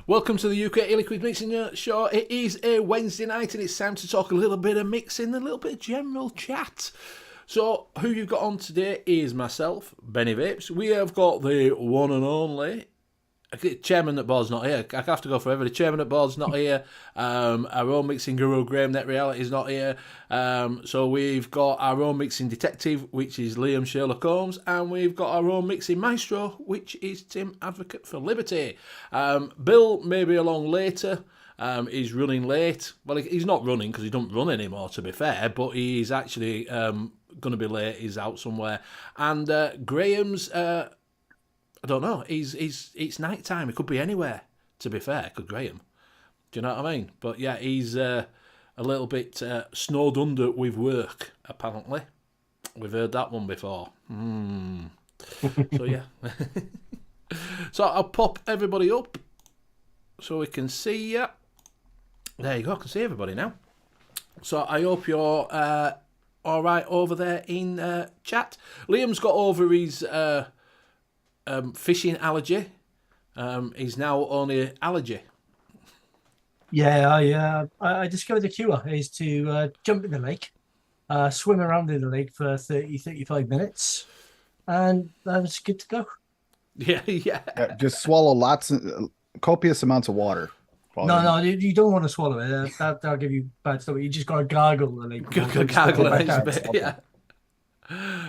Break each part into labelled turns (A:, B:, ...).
A: Welcome to the U.K.E-Liquid Mixing Show. It is a Wednesday night and it's time to talk a little bit of mixing, a little bit of general chat. So, who you've got on today is myself, Benny Vapes. We have got the one and only chairman at board's not here. I have to go forever. The chairman at board's not here. Our own mixing guru, Graham Net Reality, is not here. So we've got our own mixing detective, which is Liam Sherlock Holmes, and we've got our own mixing maestro, which is Tim Advocate for Liberty. Bill may be along later. He's running late. Well, he's not running because he doesn't run anymore, to be fair, but he's actually going to be late. He's out somewhere. And Graham's... I don't know. It's night time. It could be anywhere. To be fair, could Graham? Do you know what I mean? But yeah, he's a little bit snowed under with work. Apparently, we've heard that one before. So yeah. So I'll pop everybody up so we can see you. There you go. I can see everybody now. So I hope you're all right over there in chat. Liam's got over his. Fishing allergy is now only allergy.
B: Yeah, I discovered the cure is to jump in the lake, swim around in the lake for 35 minutes, and I was good to go.
A: Yeah.
C: Just swallow copious amounts of water.
B: No, you don't want to swallow it. That'll give you bad stomach. You just got to gargle the lake.
A: Gargle a nice bit, yeah.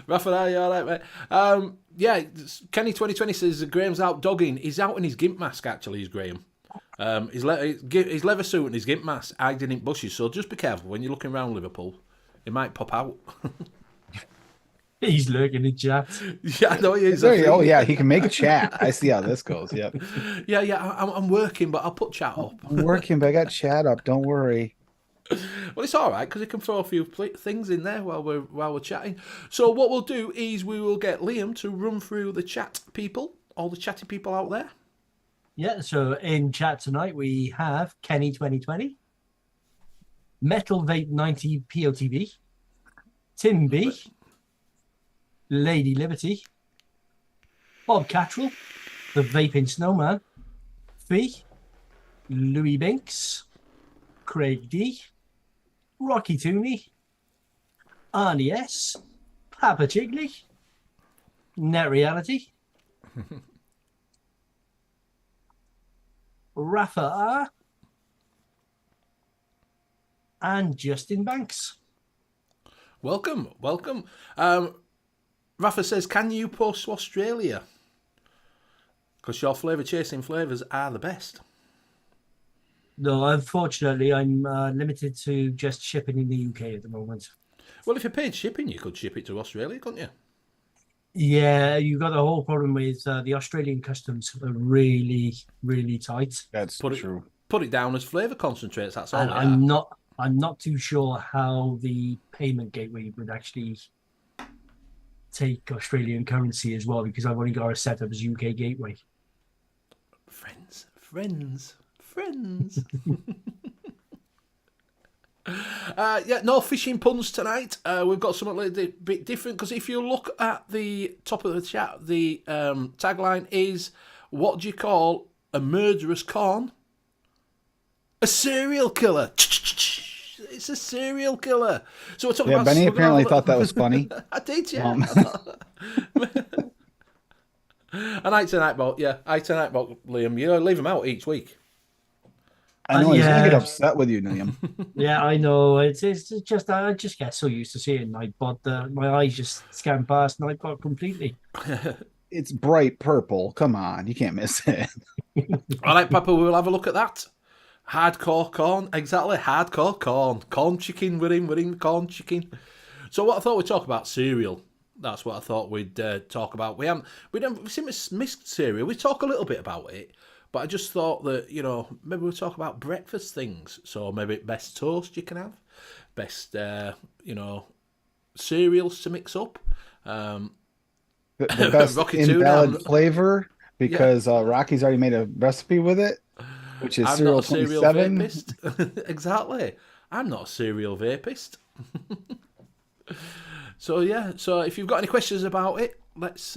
A: Rafa, are you all right, mate? Yeah, Kenny 2020 says Graham's out dogging. He's out in his gimp mask, actually, is Graham. His leather suit and his gimp mask hiding in bushes, so just be careful when you're looking around Liverpool. It might pop out.
B: He's lurking in chat.
A: Yeah, I know he is.
C: Oh, yeah, he can make a chat. I see how this goes, yep.
A: Yeah, I'm working, but I'll put chat up.
C: I'm working, but I got chat up, don't worry.
A: Well, it's all right because it can throw a few things in there while we're chatting. So what we'll do is we will get Liam to run through the chat people, all the chatty people out there.
B: Yeah, so in chat tonight we have Kenny 2020, Metal Vape 90 POTV, Tim B, Lady Liberty, Bob Cattrall, the Vaping Snowman, Fee, Louis Binks, Craig D, Rocky Tooney, Arnie S, Papa Chigley, Net Reality, Rafa R, and Justin Banks.
A: Welcome. Rafa says, can you post to Australia? Because your flavour chasing flavours are the best.
B: No, unfortunately, I'm limited to just shipping in the UK at the moment.
A: Well, if you paid shipping, you could ship it to Australia, couldn't you?
B: Yeah, you've got the whole problem with the Australian customs are really, really tight.
C: That's true.
A: Put it down as flavour concentrates. That's all.
B: And I'm not too sure how the payment gateway would actually take Australian currency as well, because I've only got it set up as UK gateway.
A: Friends. Yeah, no fishing puns tonight. We've got something a little bit different because if you look at the top of the chat, the tagline is, what do you call a murderous corn? A serial killer. It's a serial killer. So we're talking about...
C: Benny apparently thought that was funny.
A: I did, yeah. And I tonight about Liam. You leave them out each week.
C: I know he's gonna get upset with you, Liam.
B: Yeah, I know. It's just I just get so used to seeing Nightbot that my eyes just scan past Nightbot completely.
C: It's bright purple. Come on, you can't miss it.
A: All right, Papa, we'll have a look at that. Hardcore corn, exactly. Hardcore corn chicken. We're in corn chicken. So what I thought we'd talk about cereal. That's what I thought we'd talk about. We haven't missed cereal. We talk a little bit about it, but I just thought that maybe we'll talk about breakfast things. So maybe best toast you can have, best cereals to mix up.
C: The best invalid flavor because Rocky's already made a recipe with it, which is
A: I'm
C: cereal
A: not a cereal
C: 27.
A: vapist. Exactly. I'm not a cereal vapist. So if you've got any questions about it, let's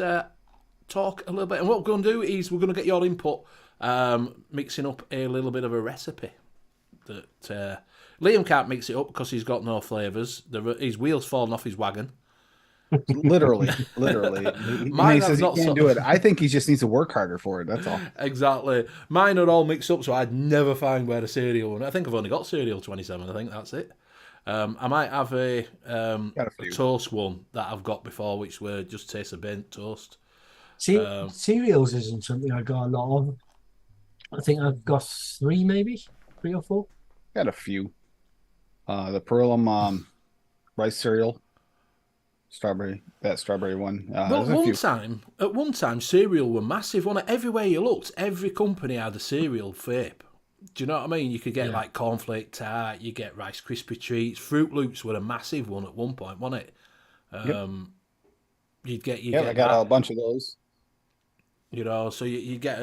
A: talk a little bit. And what we're going to do is we're going to get your input mixing up a little bit of a recipe. That Liam can't mix it up because he's got no flavours. His wheels falling off his wagon.
C: Literally. He says he can't do it. I think he just needs to work harder for it. That's all.
A: Exactly. Mine are all mixed up, so I'd never find where the cereal one. I think I've only got cereal 27. I think that's it. I might have a toast one that I've got before, which were just taste of burnt toast.
B: Cereals isn't something I got a lot of. I think I've got 3 or 4.
C: Got a few. The Perlum rice cereal. Strawberry one.
A: At one time, cereal were massive. Everywhere you looked, every company had a cereal vape. Do you know what I mean? You could get like cornflake tart, you get Rice Krispie treats. Fruit Loops were a massive one at one point, wasn't it? You'd get
C: I got a bunch of those.
A: You know, so you get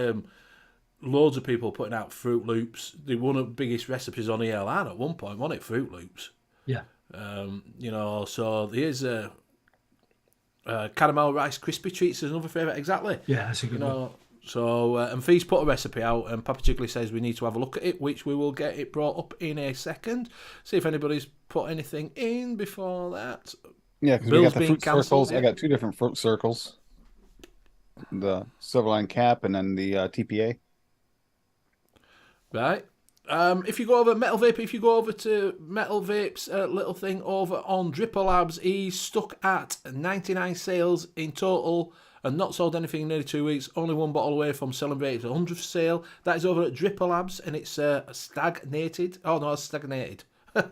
A: loads of people putting out Fruit Loops. They were one of the biggest recipes on ELN at one point, wasn't it? Fruit Loops.
B: Yeah.
A: You know, so there's caramel Rice Krispie treats is another favourite. Exactly.
B: Yeah, that's a good one.
A: So, and Fee's put a recipe out, and Papa Jiggly says we need to have a look at it, which we will get it brought up in a second. See if anybody's put anything in before that.
C: Yeah, because we got the fruit circles. Yeah. I got 2 different fruit circles. The Silverline Cap and then the TPA.
A: Right. If you go over Metal Vape, if you go over to Metal Vape's little thing over on Dripper Labs, he's stuck at 99 sales in total and not sold anything in nearly 2 weeks. Only 1 bottle away from selling Vape's 100th sale. That is over at Dripper Labs, and it's stagnated. Oh no, it's stagnated. I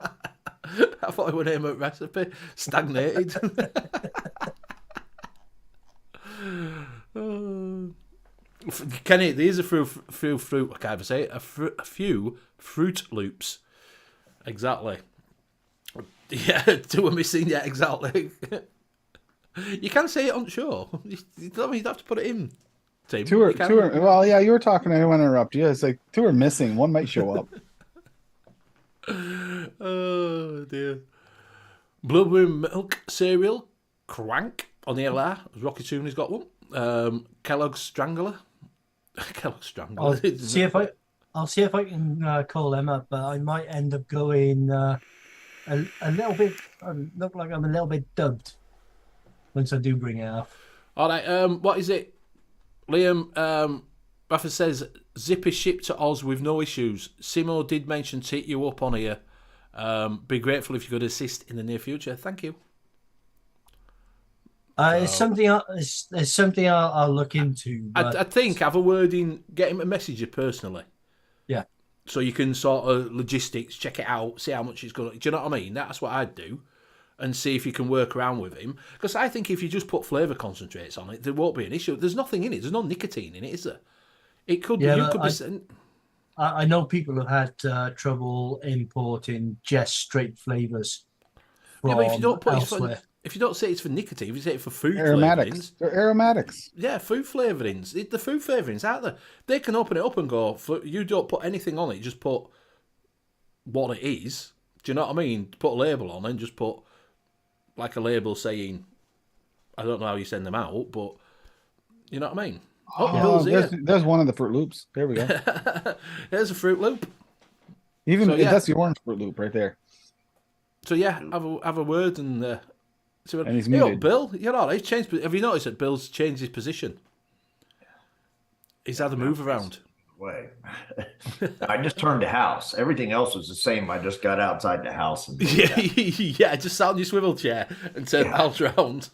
A: thought it would name a recipe. Stagnated. Kenny, these are few fruit. I can't even say it. A few Fruit Loops. Exactly. Yeah, 2 are missing. Yeah, exactly. You can say it on show. You have to put it in. Tim.
C: 2 are. Well, yeah, you were talking. I didn't want to interrupt you. It's like 2 are missing. 1 might show up.
A: Oh dear. Blueberry milk cereal. Crank on the LR. Rocky Tooney's got one. Kellogg's Strangler. Kellogg's Strangler.
B: I'll see if I can call them up, but I might end up going a little bit. Look like I'm a little bit dubbed once I do bring it up.
A: All right. What is it? Liam. Rafa says zip is shipped to Oz with no issues. Simo did mention to hit you up on here. Be grateful if you could assist in the near future. Thank you.
B: It's something. It's something I'll look into.
A: I think have a word in. Get him a message you personally.
B: Yeah.
A: So you can sort of logistics check it out, see how much it's going to. Do you know what I mean? That's what I'd do, and see if you can work around with him. Because I think if you just put flavour concentrates on it, there won't be an issue. There's nothing in it. There's no nicotine in it, is there? It could. Yeah, you could be.
B: I know people have had trouble importing just straight flavours.
A: Yeah, but if you don't put if you don't say it's for nicotine, if you say it's for food
C: aromatics, they're aromatics.
A: Yeah, food flavourings. The food flavourings out there, they can open it up and go. You don't put anything on it. Just put what it is. Do you know what I mean? Put a label on and just put like a label saying. I don't know how you send them out, but you know what I mean.
C: Oh, there's one of the Fruit Loops. There we go.
A: There's a Fruit Loop.
C: That's the orange Fruit Loop right there.
A: So yeah, have a word and.
C: And he's muted.
A: Bill, you're all right. He's changed. Have you noticed that Bill's changed his position? He's had a move around.
D: Way. I just turned the house. Everything else was the same. I just got outside the house. And
A: yeah, just sat on your swivel chair and turned Bill's around.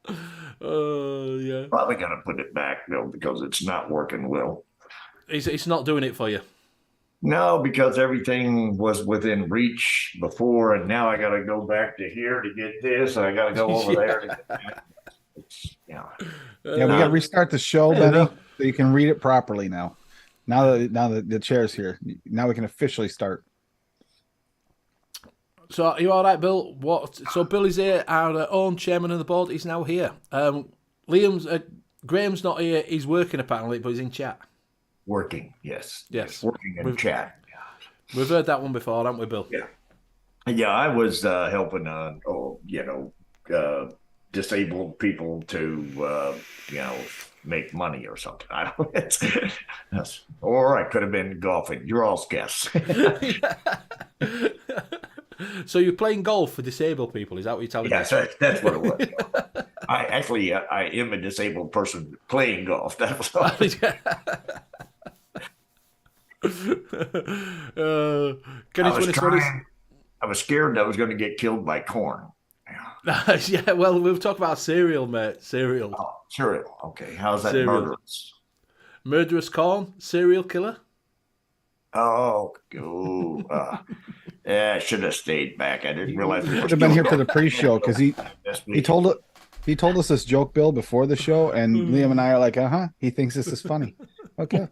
A: Yeah.
D: Probably gonna put it back though because it's not working well.
A: It's not doing it for you.
D: No, because everything was within reach before, and now I got to go back to here to get this. I got to go over there to get that.
C: Yeah, we got to restart the show, Benny, so you can read it properly now. Now that the chair's here, now we can officially start.
A: So, are you all right, Bill? So, Bill is here, our own chairman of the board. He's now here. Graham's not here. He's working apparently, but he's in chat.
D: Working, yes.
A: Working
D: in chat.
A: We've heard that one before, haven't we, Bill?
D: Yeah. I was helping disabled people to, make money or something. I don't. Or I could have been golfing. You're all guess.
A: So you're playing golf for disabled people? Is that what you're telling me?
D: Yes, that's what it was. I am a disabled person playing golf. That was all. I was scared that I was going to get killed by corn.
A: Yeah, well, we'll talk about cereal, mate. Cereal.
D: Oh, cereal. Okay, how's that
A: Cereal.
D: murderous?
A: Murderous corn? Serial killer?
D: Oh, yeah, I should have stayed back. I didn't realize we
C: should have been here for the pre-show because he told us this joke, Bill, before the show, and Liam and I are like, he thinks this is funny. Okay.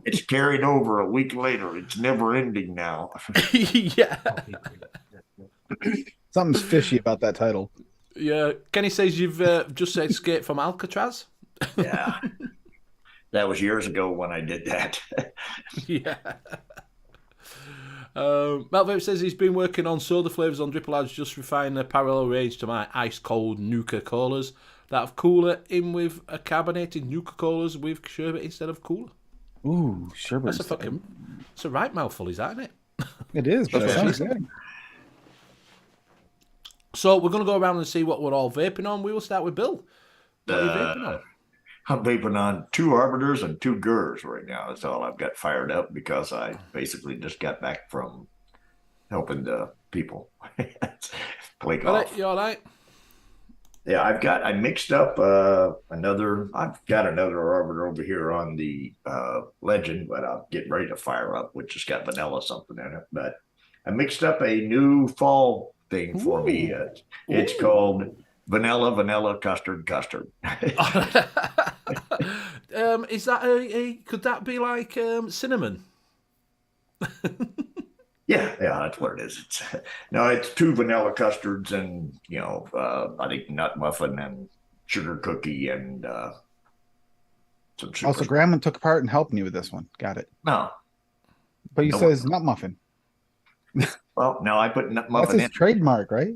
D: It's carried over a week later. It's never ending now.
A: Yeah.
C: Something's fishy about that title.
A: Yeah. Kenny says you've just escaped from Alcatraz.
D: Yeah. That was years ago when I did that.
A: Yeah. Malvape says he's been working on soda flavours on Dripple Lads, just refined a parallel range to my ice cold Nuka-Colas that have cooler in with a carbonated Nuka-Colas with sherbet instead of cooler.
C: Ooh, sherbet.
A: It's a right mouthful, is that, isn't it?
C: It is, but it sounds good.
A: So we're going to go around and see what we're all vaping on. We will start with Bill. What are you vaping on?
D: I'm vaping on 2 Arbiters and 2 Gurs right now. That's all I've got fired up because I basically just got back from helping the people play golf.
A: You all right?
D: Yeah, I mixed up another Arbiter over here on the Legend, but I'm getting ready to fire up, which has got vanilla something in it. But I mixed up a new fall thing for me. It's called Vanilla Custard.
A: Is that could that be like cinnamon?
D: Yeah, that's what it is. It's 2 vanilla custards and I think nut muffin and sugar cookie and some sugar.
C: Also, Grandma took part in helping you with this one. Got it.
D: No,
C: but you says nut muffin.
D: Well, no, I put nut muffin.
C: That's his trademark, right?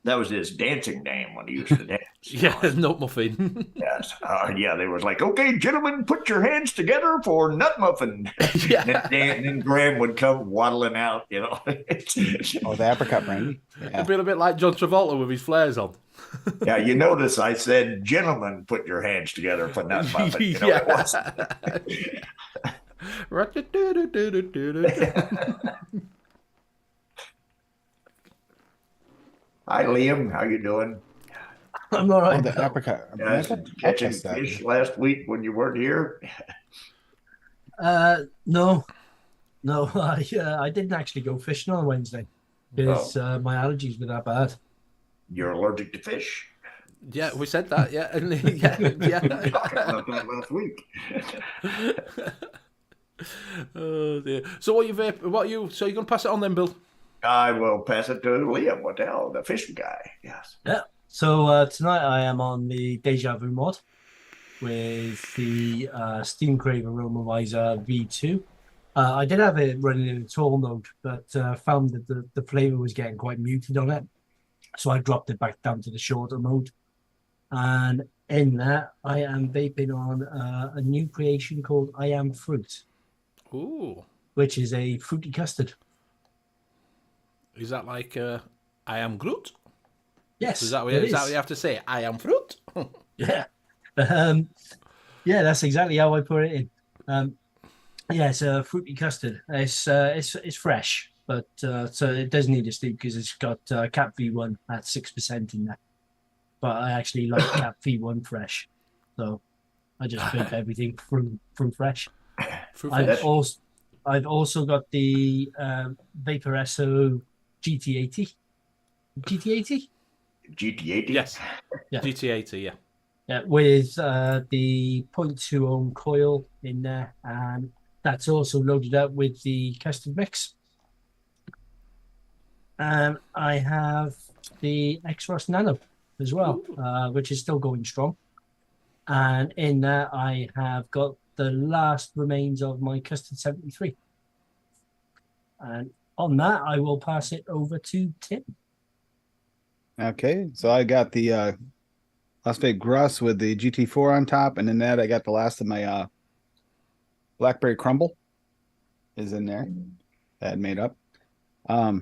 D: That was his dancing name when he used to dance.
A: Yeah, nut muffin.
D: Yes. Yeah, they was like, okay, gentlemen, put your hands together for nut muffin.
A: Yeah.
D: And then Graham would come waddling out,
C: Oh, the apricot brandy. Yeah.
A: It'd be a bit like John Travolta with his flares on.
D: Yeah, you notice I said, gentlemen, put your hands together for nut muffin. You know what it was. Hi, Liam. How you doing?
B: I'm all right.
C: Oh, the apricot.
D: Catching fish last week when you weren't here?
B: No. I didn't actually go fishing on Wednesday because my allergies were that bad.
D: You're allergic to fish?
A: Yeah, we said that. Yeah, yeah.
D: Talking about that last week.
A: Oh dear. So so you're gonna pass it on then, Bill?
D: I will pass it to Liam. What the hell? The fishing guy. Yes.
B: Yeah. So tonight I am on the Deja Vu mod with the Steam Crave Aromavisor V2. I did have it running in a tall mode, but found that the flavor was getting quite muted on it. So I dropped it back down to the shorter mode. And in that, I am vaping on a new creation called I Am Fruit.
A: Ooh.
B: Which is a fruity custard.
A: Is that like I am Groot?
B: Yes.
A: Is that what you have to say? I am fruit?
B: Yeah. Yeah, that's exactly how I put it in. Yeah, it's a fruity custard. It's fresh, but so it does need a steep because it's got Cat V1 at 6% in there. But I actually like Cat V1 fresh, so I just vape everything from fresh. I've also got the Vaporesso GT80. GT80?
D: GT80?
A: Yes.
B: Yeah.
A: GT80, yeah.
B: Yeah, with the 0.2 ohm coil in there, and that's also loaded up with the custard mix. And I have the X-Ross Nano as well, which is still going strong. And in there, I have got the last remains of my Custard 73. And on that, I will pass it over to Tim.
C: Okay, so I got the Las Vegas Gruss with the GT4 on top, and in that I got the last of my Blackberry Crumble is in there that I had made up. The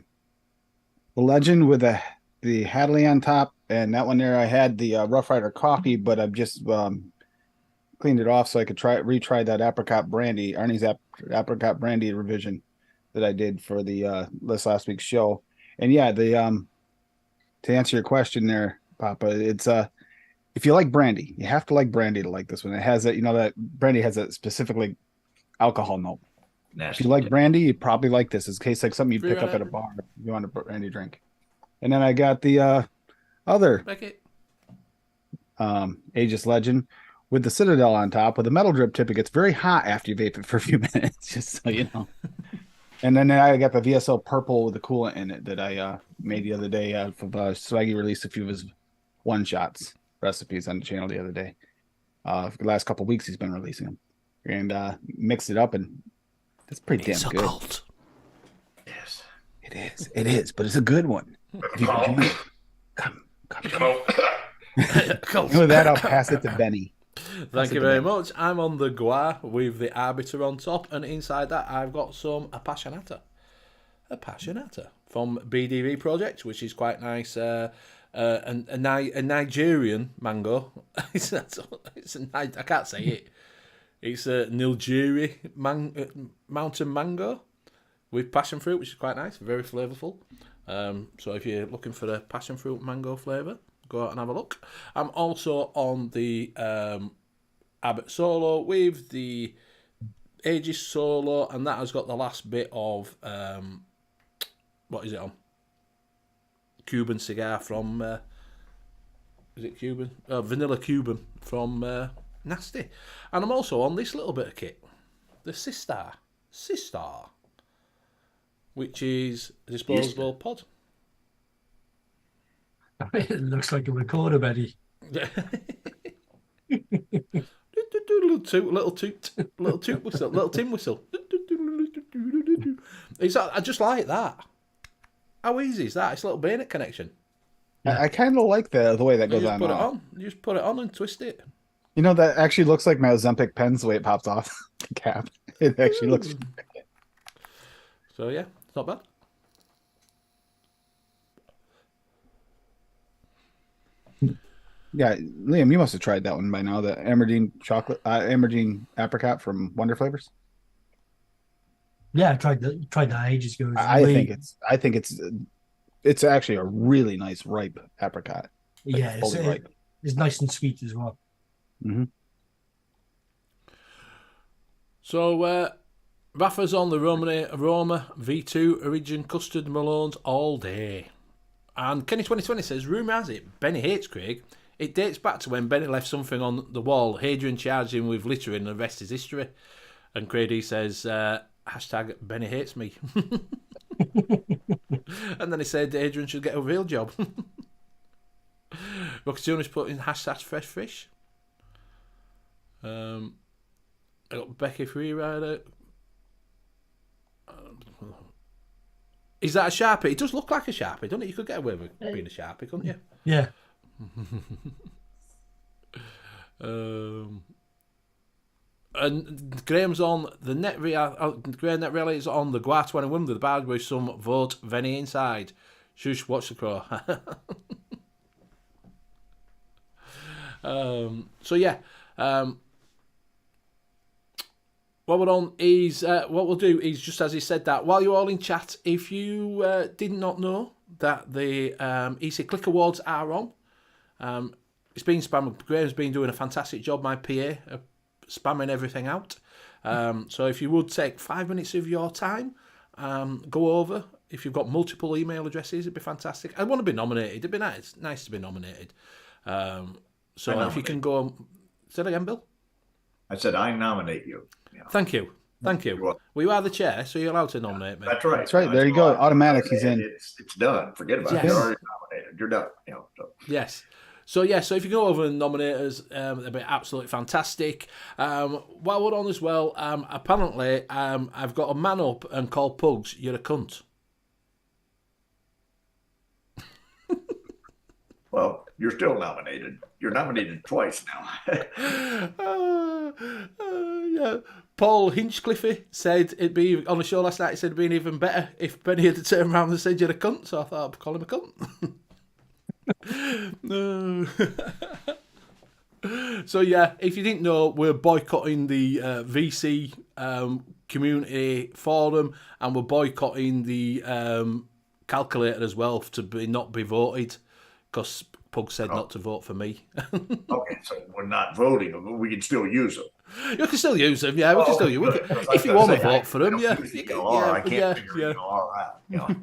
C: Legend with the Hadley on top, and that one there I had the Rough Rider Coffee, but I've just cleaned it off so I could retry that apricot brandy, Arnie's apricot brandy revision that I did for the this last week's show. And yeah, the to answer your question there, Papa, it's if you like brandy, you have to like brandy to like this one. It has that, that brandy has a specifically alcohol note.
D: Nasty.
C: If you like brandy, you probably like this. It's a case like something you
A: Free
C: pick up
A: ride.
C: at a bar if you want a brandy drink. And then I got the other
A: Beckett.
C: Aegis Legend with the Citadel on top with a metal drip tip. It gets very hot after you vape it for a few minutes, just so you know. And then I got the VSO purple with the coolant in it that I made the other day. Swaggy released a few of his one-shots recipes on the channel the other day. For the last couple of weeks, he's been releasing them. And mixed it up, and it's pretty damn good.
A: Cult.
D: Yes.
C: It is, but it's a good one. If you can join it, come.
A: Cult.
C: With that, I'll pass it to Benny.
A: Thank you very much. I'm on the Gua with the Arbiter on top, and inside that I've got some Appassionata. From BDV Project, which is quite nice. A Nigerian mango. I can't say it. It's a Nilgiri mountain mango with passion fruit, which is quite nice, very flavourful. So if you're looking for a passion fruit mango flavour, go out and have a look. I'm also on the Abbott Solo with the Aegis Solo, and that has got the last bit of what is it on? Cuban cigar from is it Cuban? Vanilla Cuban from Nasty. And I'm also on this little bit of kit, the Sistar, which is a disposable pod.
B: It looks like a recorder, Betty.
A: Little toot whistle, little tin whistle. I just like that. How easy is that? It's a little bayonet connection.
C: I kind of like the way that goes
A: You just
C: on.
A: put it on. You just put it on and twist it.
C: That actually looks like my Ozempic pens the way it pops off the cap. It actually looks.
A: So yeah, it's not bad.
C: Yeah, Liam, you must have tried that one by now. The Amerdine chocolate, Amerdine apricot from Wonder Flavors.
B: Yeah, I tried that ages ago.
C: I think it's actually a really nice ripe apricot.
B: Yeah,
C: fully ripe.
B: It's nice and sweet as well.
C: Mm-hmm.
A: So Rafa's on the Aroma V2 Origin Custard Malones all day. And Kenny 2020 says, rumour has it, Benny hates Craig. It dates back to when Benny left something on the wall. Hadrian charged him with littering, and the rest is history. And Crady says, hashtag Benny hates me. And then he said Adrian should get a real job. Rockatuna's put in hashtag fresh fish. I got Becky Freerider. Is that a Sharpie? It does look like a Sharpie, doesn't it? You could get away with being a Sharpie, couldn't you?
B: Yeah.
A: And Graham's on the net Graham Net Rally is on the Gua 21 with the bag with some vote Venny inside. Shush, watch the crow. So yeah, what we're on is what we'll do is just as he said that while you're all in chat, if you did not know that the E.C.E-Liquid Awards are on, it's been spammed. Graham's been doing a fantastic job, my PA, spamming everything out. So if you would take 5 minutes of your time, go over. If you've got multiple email addresses, it'd be fantastic. I want to be nominated. It'd be nice to be nominated. So if you can go, say that again, Bill.
D: I said I nominate you. Yeah.
A: Thank you. Well, you are the chair, so you're allowed to nominate me.
D: That's right.
C: That's right. There you go. Automatic. He's in.
D: It's done. Forget about it. You're already nominated. You're done. So.
A: Yes. So if you go over and nominate us, that'd be absolutely fantastic. While we're on as well, apparently I've got a man up and called Pugs, you're a cunt.
D: Well, you're still nominated. You're nominated twice now.
A: Yeah. Paul Hinchcliffe said it'd be on the show last night. He said it'd been even better if Benny had to turn around and said you're a cunt. So I thought I'd call him a cunt. No. So yeah, if you didn't know, we're boycotting the VC community forum, and we're boycotting the calculator as well to not be voted because Pug said not to vote for me.
D: Okay, so we're not voting, but we can still use them.
A: You can still use them, yeah. We can still use them. If you want to vote for them, yeah.
D: I can't figure ELR out. You know?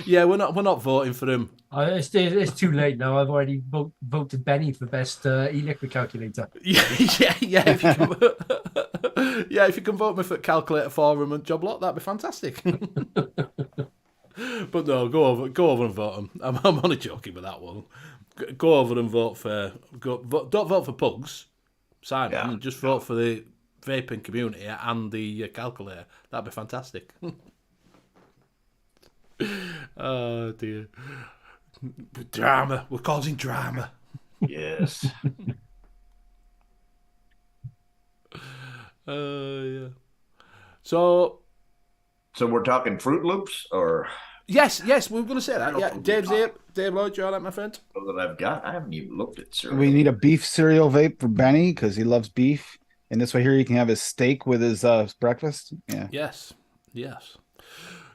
A: Yeah, we're not voting for them.
B: It's too late now. I've already voted Benny for best e-liquid calculator.
A: Yeah. If you can, yeah, if you can vote me for calculator forum and job lot, that'd be fantastic. But no, go over and vote them. I'm only joking with that one. Go over and vote for. Don't vote for Pugs, Simon.
D: Yeah.
A: Just vote for the vaping community and the calculator. That'd be fantastic. Oh dear. Drama. We're causing drama.
D: Yes.
A: Yeah. So
D: we're talking Fruit Loops, or
A: yes, we were going to say that. Yeah, Dave's here. Dave Lloyd, you all right, my friend?
D: that I've got. I haven't even looked at cereal.
C: We need a beef cereal vape for Benny because he loves beef. And this way here, he can have his steak with his breakfast. Yeah.
A: Yes.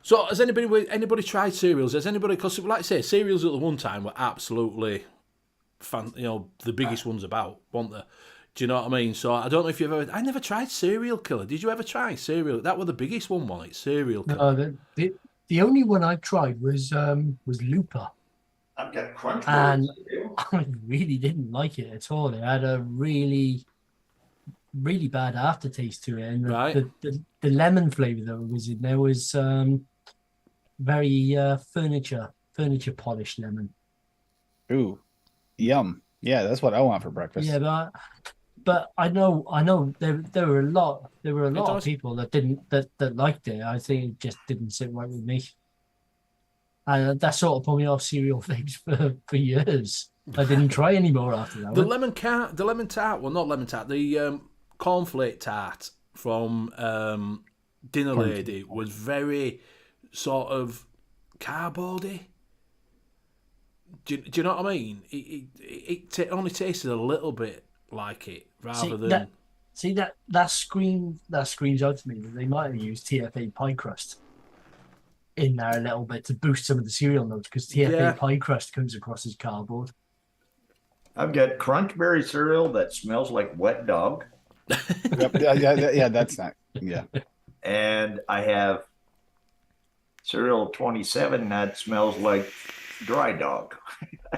A: So has anybody tried cereals? Has anybody? Because like I say, cereals at the one time were absolutely the biggest ones about, weren't they? Do you know what I mean? So I don't know if you've ever. I never tried Cereal Killer. Did you ever try Cereal? That was the biggest one, wasn't it? Cereal Killer.
B: No, the only one I tried was Looper,
D: I've got Crunch.
B: and I really didn't like it at all. It had a really, really bad aftertaste to it, and the lemon flavor that was in there was very furniture polished lemon.
C: Ooh, yum. Yeah, that's what I want for breakfast.
B: Yeah, but I know there were a lot of people that liked it. I think it just didn't sit right with me. And that sort of put me off cereal things for years. I didn't try anymore after that.
A: The lemon tart. Well, not lemon tart. The cornflake tart from Dinner Lady was very sort of cardboardy. Do you know what I mean? It only tasted a little bit like it, rather than.
B: That screams out to me that they might have used TFA pie crust in there a little bit to boost some of the cereal notes, because TFA pie crust comes across as cardboard.
D: I've got Crunchberry cereal that smells like wet dog.
C: Yeah, that's not. Yeah.
D: And I have cereal 27 that smells like dry dog.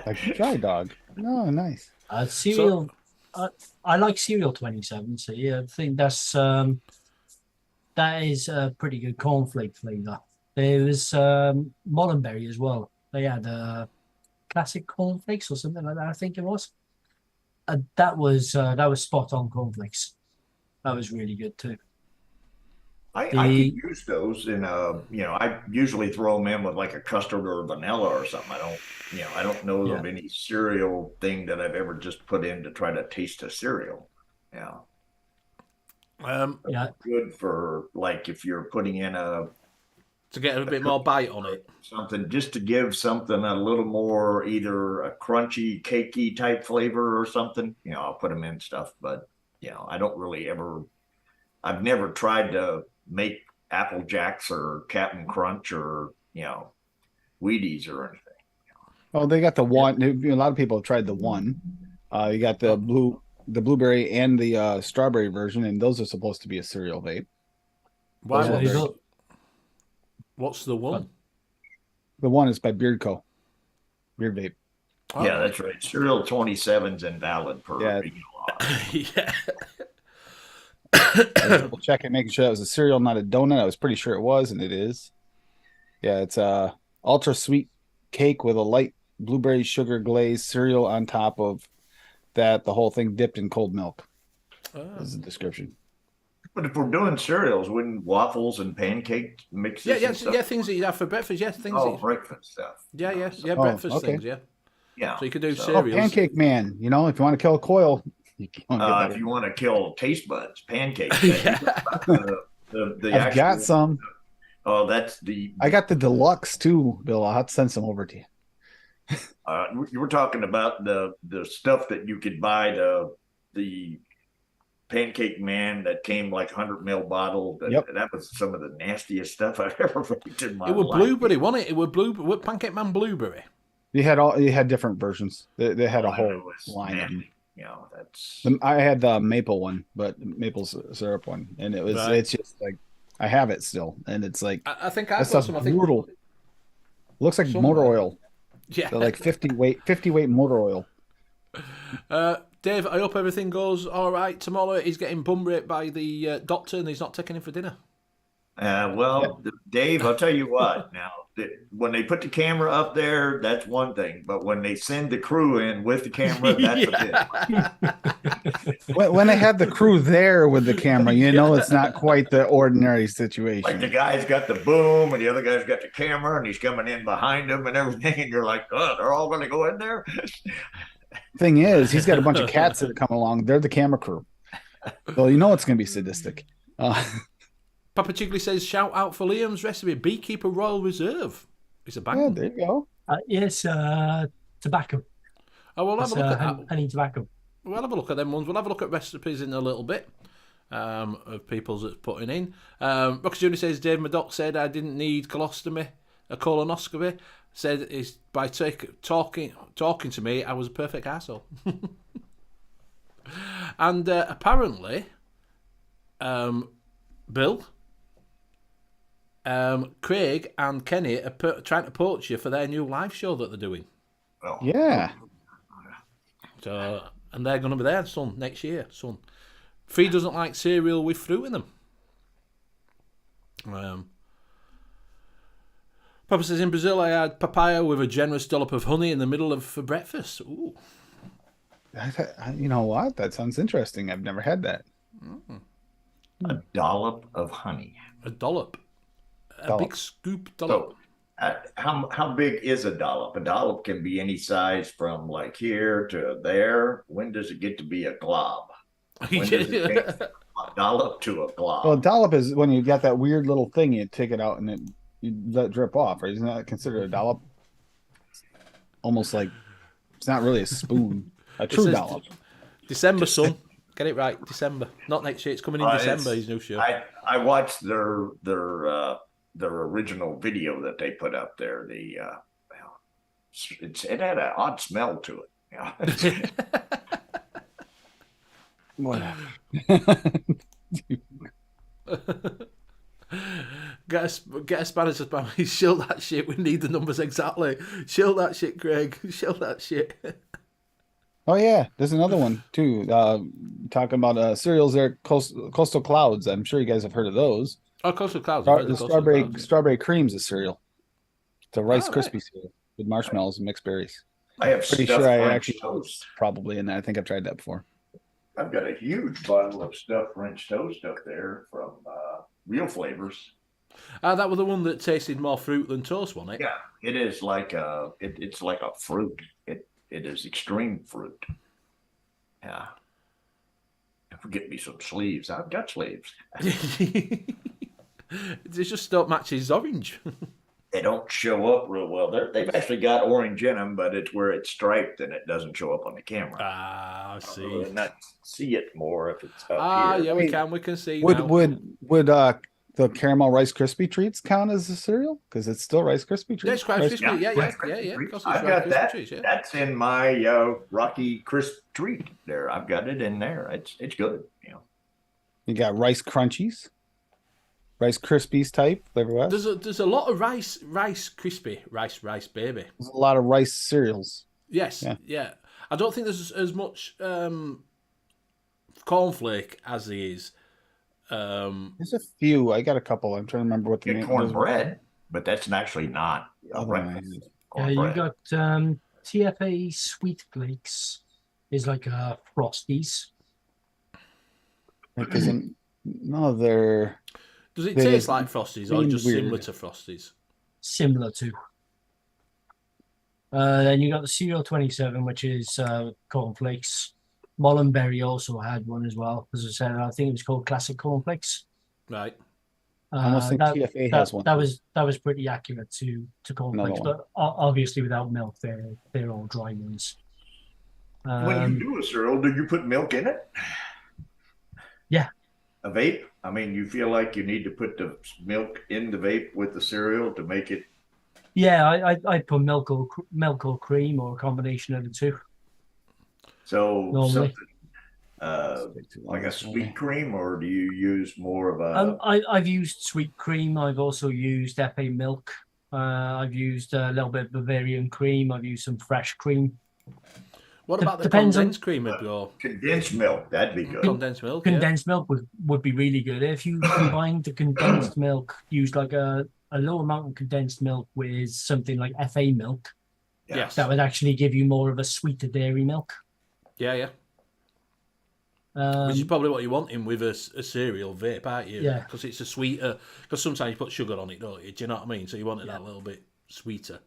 C: Like dry dog. Oh, nice.
B: Cereal. I like cereal 27. So yeah, I think that is a pretty good cornflake flavor. There was Mollenberry as well. They had classic cornflakes or something like that, I think it was. That was spot on cornflakes. That was really good too.
D: I can use those in I usually throw them in with like a custard or vanilla or something. I don't know of any cereal thing that I've ever just put in to try to taste a cereal. Yeah. Good for like if you're putting in
A: to get a bit more bite on it.
D: Something just to give something a little more, either a crunchy, cakey type flavor or something. I'll put them in stuff, but I don't really I've never tried to make Apple Jacks or Captain Crunch or Wheaties or anything.
C: Oh, they got the one. A lot of people have tried the one. You got the blueberry and the strawberry version, and those are supposed to be a cereal vape.
A: What's the one?
C: The one is by Beard Co. Beard Vape.
D: Oh. Yeah, that's right. Cereal 27's invalid per
A: Yeah.
C: I was double checking, making sure that was a cereal, not a donut. I was pretty sure it was, and it is. Yeah, it's a ultra sweet cake with a light blueberry sugar glaze cereal on top of that. The whole thing dipped in cold milk. This is the description.
D: But if we're doing cereals, wouldn't waffles and pancake mixes?
A: Yeah, things that you have for breakfast. Yeah, things.
D: Breakfast stuff.
A: Yeah, breakfast things. Yeah.
D: Yeah.
A: So you could do
C: Oh,
A: cereals.
C: Pancake Man. You know, if you want to kill a coil, you can't get
D: If
C: better.
D: you want to kill taste buds, pancakes.
A: Yeah.
D: The
C: I've
D: actual,
C: got some.
D: Oh, that's the.
C: I got the deluxe too, Bill. I'll have to send some over to you.
D: You were talking about the stuff that you could buy the Pancake Man that came like 100 ml bottle.
C: Yep.
D: That was some of the nastiest stuff I've ever made in my
A: It was
D: life.
A: blueberry, wasn't it? It was blueberry. Pancake Man blueberry.
C: You had different versions. They had a
D: It
C: whole
D: was
C: line of them.
D: nasty. You know, that's
C: I had the maple one, but maple syrup one, and it was
A: Right.
C: it's just like I have it still, and it's like
A: I think
C: that
A: I've got
C: stuff's
A: some. I think
C: brutal. Looks like
A: Somewhere.
C: motor oil.
A: Yeah.
C: They're like 50 weight motor oil.
A: Dave, I hope everything goes all right tomorrow. He's getting bum raped by the doctor, and he's not taking him for dinner.
D: Dave, I'll tell you what. Now, when they put the camera up there, that's one thing. But when they send the crew in with the camera, that's a bit.
C: When they have the crew there with the camera, you know it's not quite the ordinary situation.
D: Like the guy's got the boom, and the other guy's got the camera, and he's coming in behind him and everything, and you're like, oh, they're all going to go in there.
C: Thing is, he's got a bunch of cats that are coming along. They're the camera crew, so you know it's going to be sadistic.
A: Papa Chigley says, shout out for Liam's recipe, Beekeeper Royal Reserve. It's a
C: Yeah,
A: bang.
C: there you go.
B: Yes, tobacco.
A: Oh, we'll have a look at that.
B: Honey tobacco.
A: We'll have a look at them ones. We'll have a look at recipes in a little bit of people's that's putting in. Rocky Junior says, Dave, my doc said I didn't need a colonoscopy. Said it's by talking to me, I was a perfect asshole. And apparently, Bill, Craig and Kenny are trying to poach you for their new live show that they're doing.
D: Well,
C: Yeah.
A: So, and they're going to be there, son, next year, son. Free doesn't like cereal with fruit in them. Papa says, in Brazil, I had papaya with a generous dollop of honey in the middle for breakfast. Ooh.
C: You know what? That sounds interesting. I've never had that.
D: a dollop of honey.
A: A dollop. A
C: Dollop.
A: big scoop dollop.
D: So, how big is a dollop? A dollop can be any size from like here to there. When does it get to be a glob? When does it take a dollop to a glob?
C: Well, a dollop is when you got that weird little thing, you take it out and you let it drip off, right? Isn't that considered a dollop? Almost like it's not really a spoon. A true
A: says
C: dollop.
A: December, son. Get it right. December. Not next year. It's coming in December, his new show.
D: I watched their original video that they put up there. It had an odd smell to it. Yeah.
C: Whatever.
A: Get a Spanish spam. Shill that shit. We need the numbers exactly. Shill that shit, Craig. Shill that shit.
C: Oh yeah, there's another one too. Talking about cereals there, coastal clouds. I'm sure you guys have heard of those.
A: Oh, Coastal Clouds.
C: The strawberry cream's a cereal. It's a Rice
A: Oh,
C: Krispie cereal with marshmallows and mixed berries.
D: I have
C: Pretty
D: stuffed
C: sure I
D: French
C: actually
D: toast.
C: probably in that. I think I've tried that before.
D: I've got a huge bottle of stuffed French toast up there from Real Flavors.
A: That was the one that tasted more fruit than toast, wasn't it?
D: Yeah, it is like it's like a fruit. It is extreme fruit. Yeah. Get me some sleeves. I've got sleeves.
A: They just don't match his orange.
D: They don't show up real well. They've actually got orange in them, but it's where it's striped and it doesn't show up on the camera.
A: I see.
D: And not see it more if it's up here.
A: Yeah, we can see now.
C: Would the caramel Rice Krispie treats count as a cereal? Because it's still Rice Krispie treats.
A: Yeah, it's Rice Krispie. Yeah.
D: Rice Krispie
A: Of
D: treats.
A: course it's
D: I've
A: Rice
D: got
A: Krispie
D: that.
A: treats, yeah.
D: That's in my Rocky Crisp treat there. I've got it in there. It's good. You know.
C: You got Rice Crunchies, Rice Krispies type flavor west.
A: There's a lot of rice crispy, rice baby.
C: There's a lot of rice cereals.
A: Yes, yeah. I don't think there's as much cornflake as there is.
C: There's a few. I got a couple. I'm trying to remember what the
D: Get
C: name
D: cornbread, but that's actually not a
C: Other
D: breakfast.
B: Yeah, you
D: Cornbread.
B: got TFA Sweet Flakes is like Frosties.
C: It doesn't. No, they're.
A: Does it
C: They
A: taste
C: just
A: like Frosties or
C: seem
A: just
C: weird.
A: similar to Frosties?
B: Similar to. Then you got the Cereal 27, which is cornflakes. Mollenberry also had one as well. As I said, I think it was called Classic Cornflakes.
A: Right.
C: I almost think
B: that,
C: TFA
B: that,
C: has one.
B: that was pretty accurate to cornflakes,
C: one.
B: but obviously without milk, they're all dry ones.
D: When you do a cereal, do you put milk in it?
B: Yeah.
D: A vape? I mean, you feel like you need to put the milk in the vape with the cereal to make it.
B: Yeah, I put milk or cream or a combination of the two.
D: So
B: Normally.
D: something like a sweet cream, or do you use more of a?
B: I've used sweet cream. I've also used FA milk. I've used a little bit of Bavarian cream. I've used some fresh cream.
A: What about the
B: Depends
A: condensed cream of your
D: Condensed milk? That'd be good.
A: condensed milk?
B: Condensed milk would be really good. If you combined the condensed milk, use like a low amount of condensed milk with something like FA milk,
A: Yeah. Yes.
B: that would actually give you more of a sweeter dairy milk.
A: Yeah, yeah. Which is probably what you're wanting with a cereal vape, aren't you?
B: Yeah.
A: Because it's a sweeter. Because sometimes you put sugar on it, don't you? Do you know what I mean? So you want it that little bit sweeter.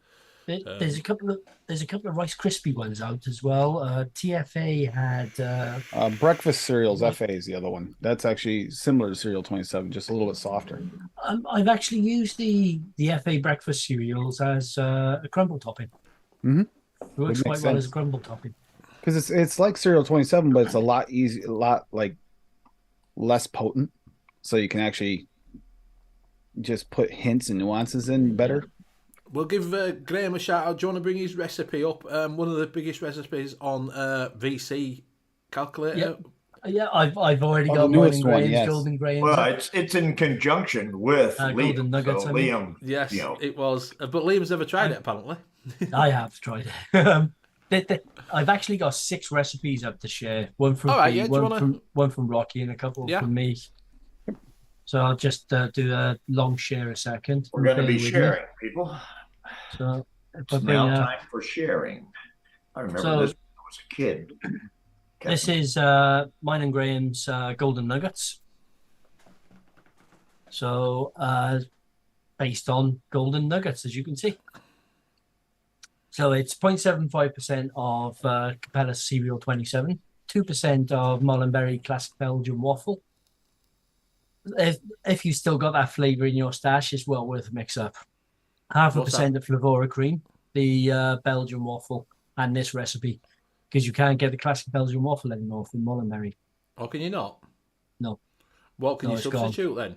B: There's a couple of Rice Krispie ones out as well. TFA had
C: Breakfast cereals. FA is the other one. That's actually similar to Cereal 27, just a little bit softer.
B: I've actually used the FA breakfast cereals as a crumble topping.
C: Mm-hmm.
B: It works quite well as a crumble topping.
C: Because it's like Cereal 27, but it's a lot like less potent, so you can actually just put hints and nuances in better.
A: We'll give Graham a shout out. Do you want to bring his recipe up? One of the biggest recipes on VC calculator.
B: Yeah, I've already got
C: the
B: mine
C: newest
B: in
C: one,
B: Graham's,
C: yes.
B: Golden Graham's.
D: Well, it's in conjunction with Liam.
B: Golden Nuggets,
D: So
B: I mean.
D: Liam,
A: Yes,
D: you know,
A: it was. But Liam's never tried it, apparently.
B: I have tried it. I've actually got 6 recipes up to share. One from
A: All right,
B: Pete,
A: yeah,
B: one from Rocky, and a couple from me. So I'll just do a long share a second.
D: we're going to be sharing, people.
B: So
D: It's now time for sharing. I remember this when I was a kid.
B: This is mine and Graham's Golden Nuggets. So based on Golden Nuggets, as you can see. So it's 0.75% of Capella Cereal 27, 2% of Mollenberry Classic Belgian Waffle. If you still got that flavour in your stash, it's well worth a mix up. 0.5% of Flavora Cream, the Belgian Waffle, and this recipe, because you can't get the Classic Belgian Waffle anymore from Mollenberry.
A: Oh, can you not?
B: No.
A: What can you substitute
B: then?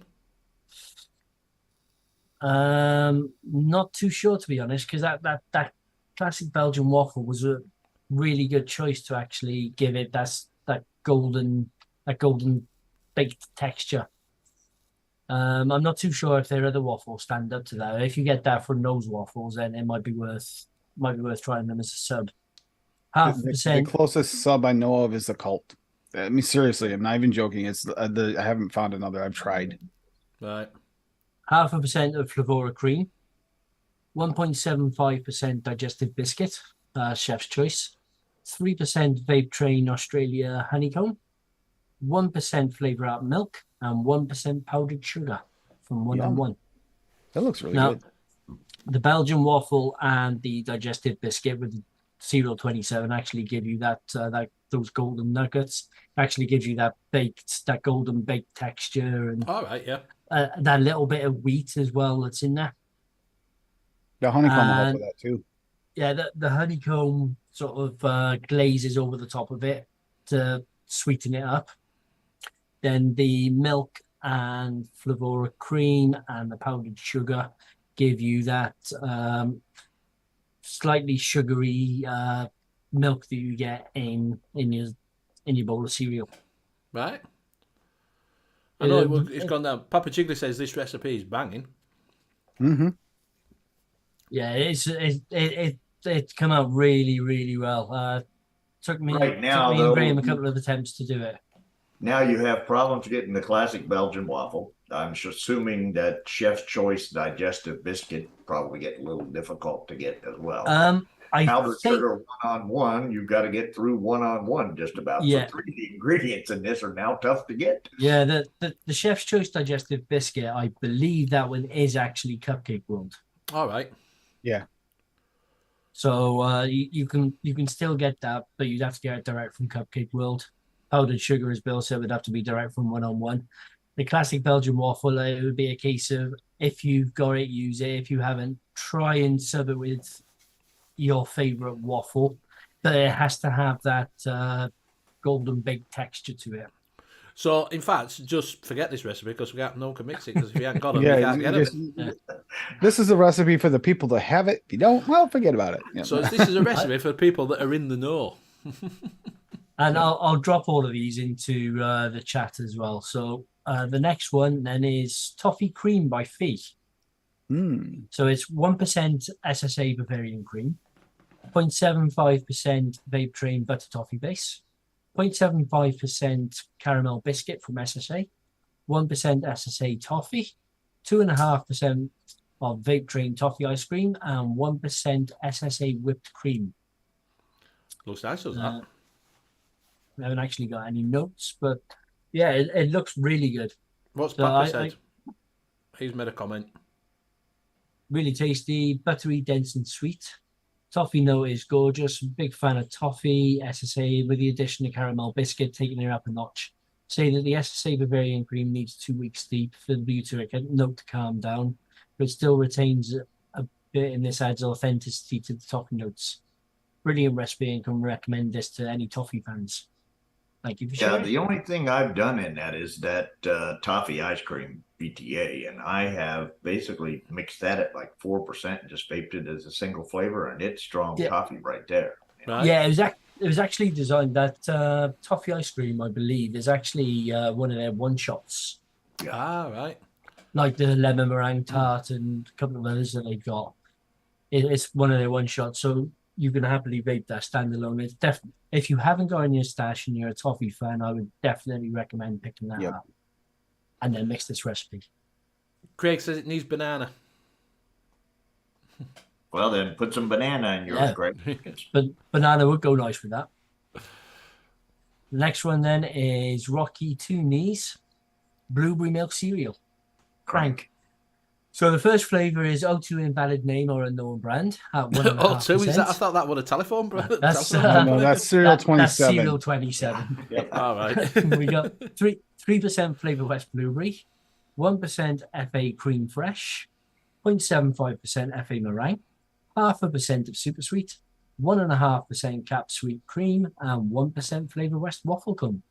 B: Not too sure, to be honest, because that Classic Belgian Waffle was a really good choice to actually give it that golden baked texture. I'm not too sure if their other waffles stand up to that. If you get that from those waffles, then it might be worth trying them as a sub. 0.5%.
C: The closest sub I know of is the Cult. I mean, seriously, I'm not even joking. It's I haven't found another. I've tried.
A: Right.
B: 0.5% of Flavora Cream. 1.75% digestive biscuit, chef's choice. 3% Vape Train Australia honeycomb. 1% flavor out milk, and 1% powdered sugar from 1-on-1.
C: That looks really good.
B: The Belgian waffle and the digestive biscuit with Cereal 27 actually give you those golden nuggets. Actually gives you that golden baked texture, and
A: all right, yeah,
B: that little bit of wheat as well that's in there.
C: The honeycomb will help with that too.
B: Yeah, the honeycomb sort of glazes over the top of it to sweeten it up. Then the milk and Flavora cream and the powdered sugar give you that slightly sugary milk that you get in your bowl of cereal.
A: Right. I know it's gone down. Papa Chigley says this recipe is banging.
C: Mm-hmm.
B: Yeah, it's come out really, really well. Took me and Graham a couple of attempts to do it.
D: Now you have problems getting the classic Belgian waffle. I'm assuming that Chef's Choice digestive biscuit probably get a little difficult to get as well. Powdered sugar 1-on-1, you've got to get through 1-on-1 just about.
B: Yeah.
D: So 3 ingredients in this are now tough to get.
B: Yeah, the Chef's Choice digestive biscuit, I believe that one is actually Cupcake World.
A: All right.
C: Yeah.
B: So you can still get that, but you'd have to get it direct from Cupcake World. Powdered sugar, as Bill said, would have to be direct from 1-on-1. The classic Belgian waffle, it would be a case of if you've got it, use it. If you haven't, try and sub it with your favorite waffle, but it has to have that golden baked texture to it.
A: So, in fact, just forget this recipe because no one can mix it. Because if you haven't got them,
C: Yeah,
A: you can't get
C: just-
A: them.
C: This is a recipe for the people that have it. If you don't, well, forget about it. Yeah.
A: So this is a recipe for people that are in the know.
B: And I'll drop all of these into the chat as well. So the next one then is Toffee Cream by Fee.
C: Mm.
B: So it's 1% SSA Bavarian cream, 0.75% Vape Train Butter Toffee Base, 0.75% Caramel Biscuit from SSA, 1% SSA Toffee, 2.5% of Vape Train Toffee Ice Cream, and 1% SSA Whipped Cream.
A: Looks nice, doesn't that?
B: I haven't actually got any notes, but yeah, it looks really good.
A: What's
B: So
A: Papa said? He's made a comment.
B: Really tasty, buttery, dense, and sweet. Toffee note is gorgeous. Big fan of toffee, SSA, with the addition of caramel biscuit, taking it up a notch. Say that the SSA Bavarian cream needs 2 weeks deep for the butyric note to calm down, but it still retains a bit, and this adds authenticity to the toffee notes. Brilliant recipe, and can recommend this to any toffee fans. Thank you for sharing.
D: Yeah, the only thing I've done in that is that toffee ice cream BTA, and I have basically mixed that at like 4% and just vaped it as a single flavor, and it's strong toffee right there.
A: Right?
B: Yeah, it was actually designed that toffee ice cream, I believe, is actually one of their one shots,
A: Ah, right.
B: like the lemon meringue tart and a couple of others that they've got. It's one of their one shots, so you can happily vape that standalone. It's definitely, if you haven't got in your stash and you're a toffee fan, I would definitely recommend picking that up and then mix this recipe.
A: Craig says it needs banana.
D: Well, then put some banana in yours, Greg.
B: But banana would go nice with that. The next one then is Rocky Two Knees Blueberry Milk Cereal. Crank. So the first flavour is O2 invalid name or unknown brand at 1.5%.
A: O2, is that? I thought that was a telephone brand.
B: That's
C: No, that's Cereal 27.
B: That's Cereal 27.
C: Yep.
A: All right.
B: We got 3% Flavour West Blueberry, 1% FA Cream Fresh, 0.75% FA Meringue, 0.5% of Super Sweet, 1.5% Cap Sweet Cream, and 1% Flavour West Waffle Cone.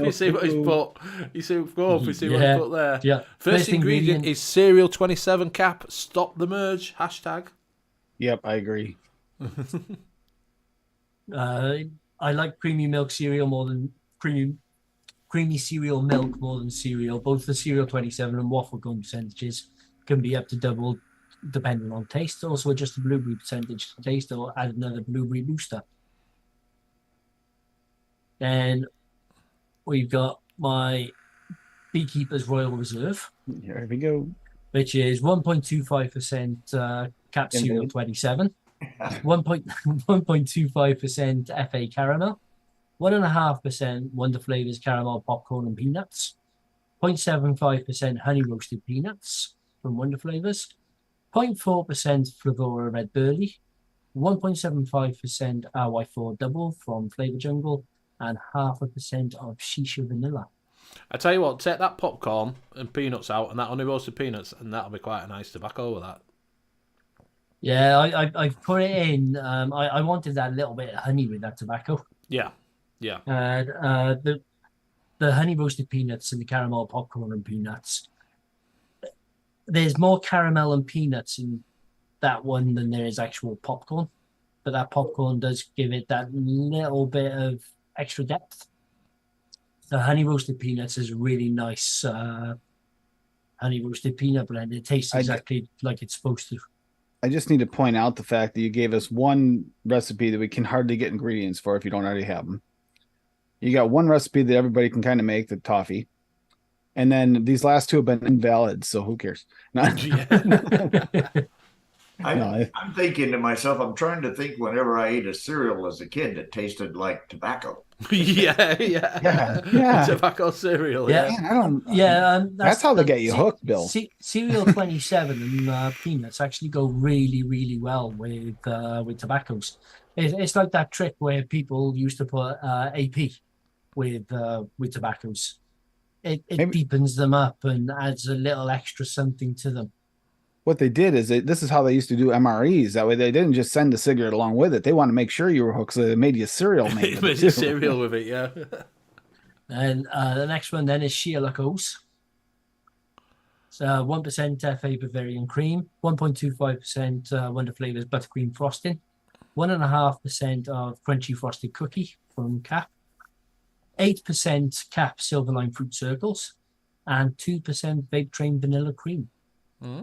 A: You see what he's put? You see, go up, you see what
B: Yeah.
A: he's put there.
B: Yeah.
A: First ingredient is Cereal 27 cap. Stop the merge. Hashtag.
C: Yep, I agree.
B: I like creamy milk cereal more than creamy cereal milk more than cereal. Both the Cereal 27 and waffle cone percentages can be up to double depending on taste. Also adjust the blueberry percentage to taste or add another blueberry booster. Then we've got my Beekeeper's Royal Reserve,
C: Here we go.
B: which is 1.25% Cap Cereal 27, 1.25% FA Caramel, 1.5% Wonder Flavors Caramel Popcorn and Peanuts, 0.75% Honey Roasted Peanuts from Wonder Flavors, 0.4% Flavora Red Burley, 1.75% RY4 Double from Flavor Jungle, and 0.5% of Shisha Vanilla.
A: I tell you what, take that popcorn and peanuts out, and that honey roasted peanuts, and that'll be quite a nice tobacco with that.
B: Yeah, I put it in. I wanted that little bit of honey with that tobacco.
A: Yeah, yeah.
B: The honey roasted peanuts and the caramel popcorn and peanuts. There's more caramel and peanuts in that one than there is actual popcorn, but that popcorn does give it that little bit of extra depth. The honey roasted peanuts is a really nice honey roasted peanut blend. It tastes exactly like it's supposed to.
C: I just need to point out the fact that you gave us one recipe that we can hardly get ingredients for if you don't already have them. You got one recipe that everybody can kind of make, the toffee. And then these last two have been invalid, so who cares?
D: I'm thinking to myself, I'm trying to think whenever I ate a cereal as a kid that tasted like tobacco.
A: yeah.
C: Yeah.
A: Tobacco cereal.
B: Yeah.
A: Yeah.
C: Man, I don't.
B: Yeah,
C: That's how they get you hooked, Bill.
B: Cereal 27 and peanuts actually go really, really well with tobaccos. It's like that trick where people used to put AP with tobaccos. It
C: Maybe
B: deepens them up and adds a little extra something to them.
C: what they did is this is how they used to do MREs. That way, they didn't just send the cigarette along with it. They want to make sure you were hooked, so they made you cereal made with it
A: Made
C: too.
A: cereal with it. Yeah.
B: And the next one then is Sheerluckos. So 1% FA Bavarian cream, 1.25% Wonder Flavors buttercream frosting, 1.5% of crunchy frosted cookie from Cap, 8% Cap Silverline fruit circles, and 2% Vape Train vanilla cream.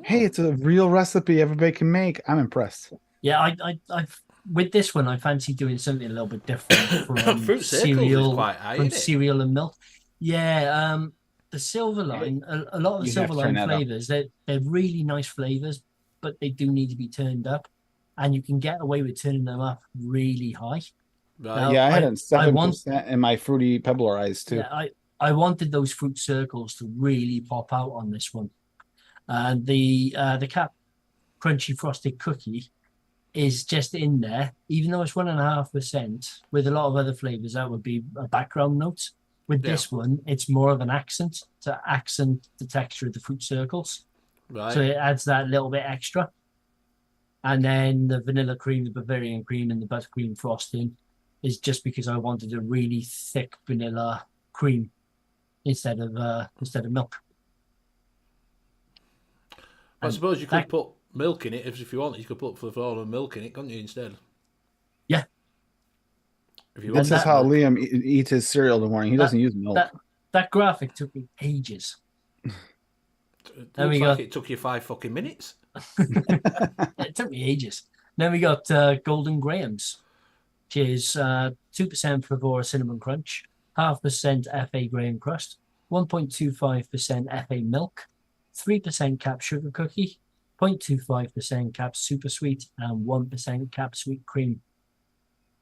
C: Hey, it's a real recipe everybody can make. I'm impressed.
B: Yeah, I've with this one I fancy doing something a little bit different from
A: Fruit circles
B: cereal,
A: is quite high,
B: from
A: isn't it?
B: cereal and milk. Yeah, the Silverline, a lot of the
C: You'd have to turn
B: Silverline
C: that up.
B: flavors, they're really nice flavors, but they do need to be turned up, and you can get away with turning them up really high.
A: Right.
B: Now,
C: Yeah, I had a
B: I want
C: 7% in my fruity pebble eyes too.
B: Yeah, I wanted those fruit circles to really pop out on this one. And the Cap Crunchy Frosted Cookie is just in there, even though it's 1.5%. With a lot of other flavors, that would be a background note. With this one, it's more of an accent to accent the texture of the fruit circles.
A: Right.
B: So it adds that little bit extra. And then the vanilla cream, the Bavarian cream, and the buttercream frosting is just because I wanted a really thick vanilla cream instead of milk.
A: I
B: And
A: suppose you could put milk in it if you want. You could put Flavola milk in it, couldn't you, instead?
B: Yeah.
A: If you
C: This
A: want
C: is how
A: milk.
C: Liam eats his cereal in the morning. He doesn't use milk.
B: That graphic took me ages.
A: It
B: Then
A: looks
B: we
A: like
B: got-
A: it took you 5 fucking minutes.
B: It took me ages. Then we got Golden Grahams, which is 2% Flavora Cinnamon Crunch, 0.5% FA Graham Crust, 1.25% FA Milk, 3% Cap Sugar Cookie, 0.25% Cap Super Sweet, and 1% Cap Sweet Cream.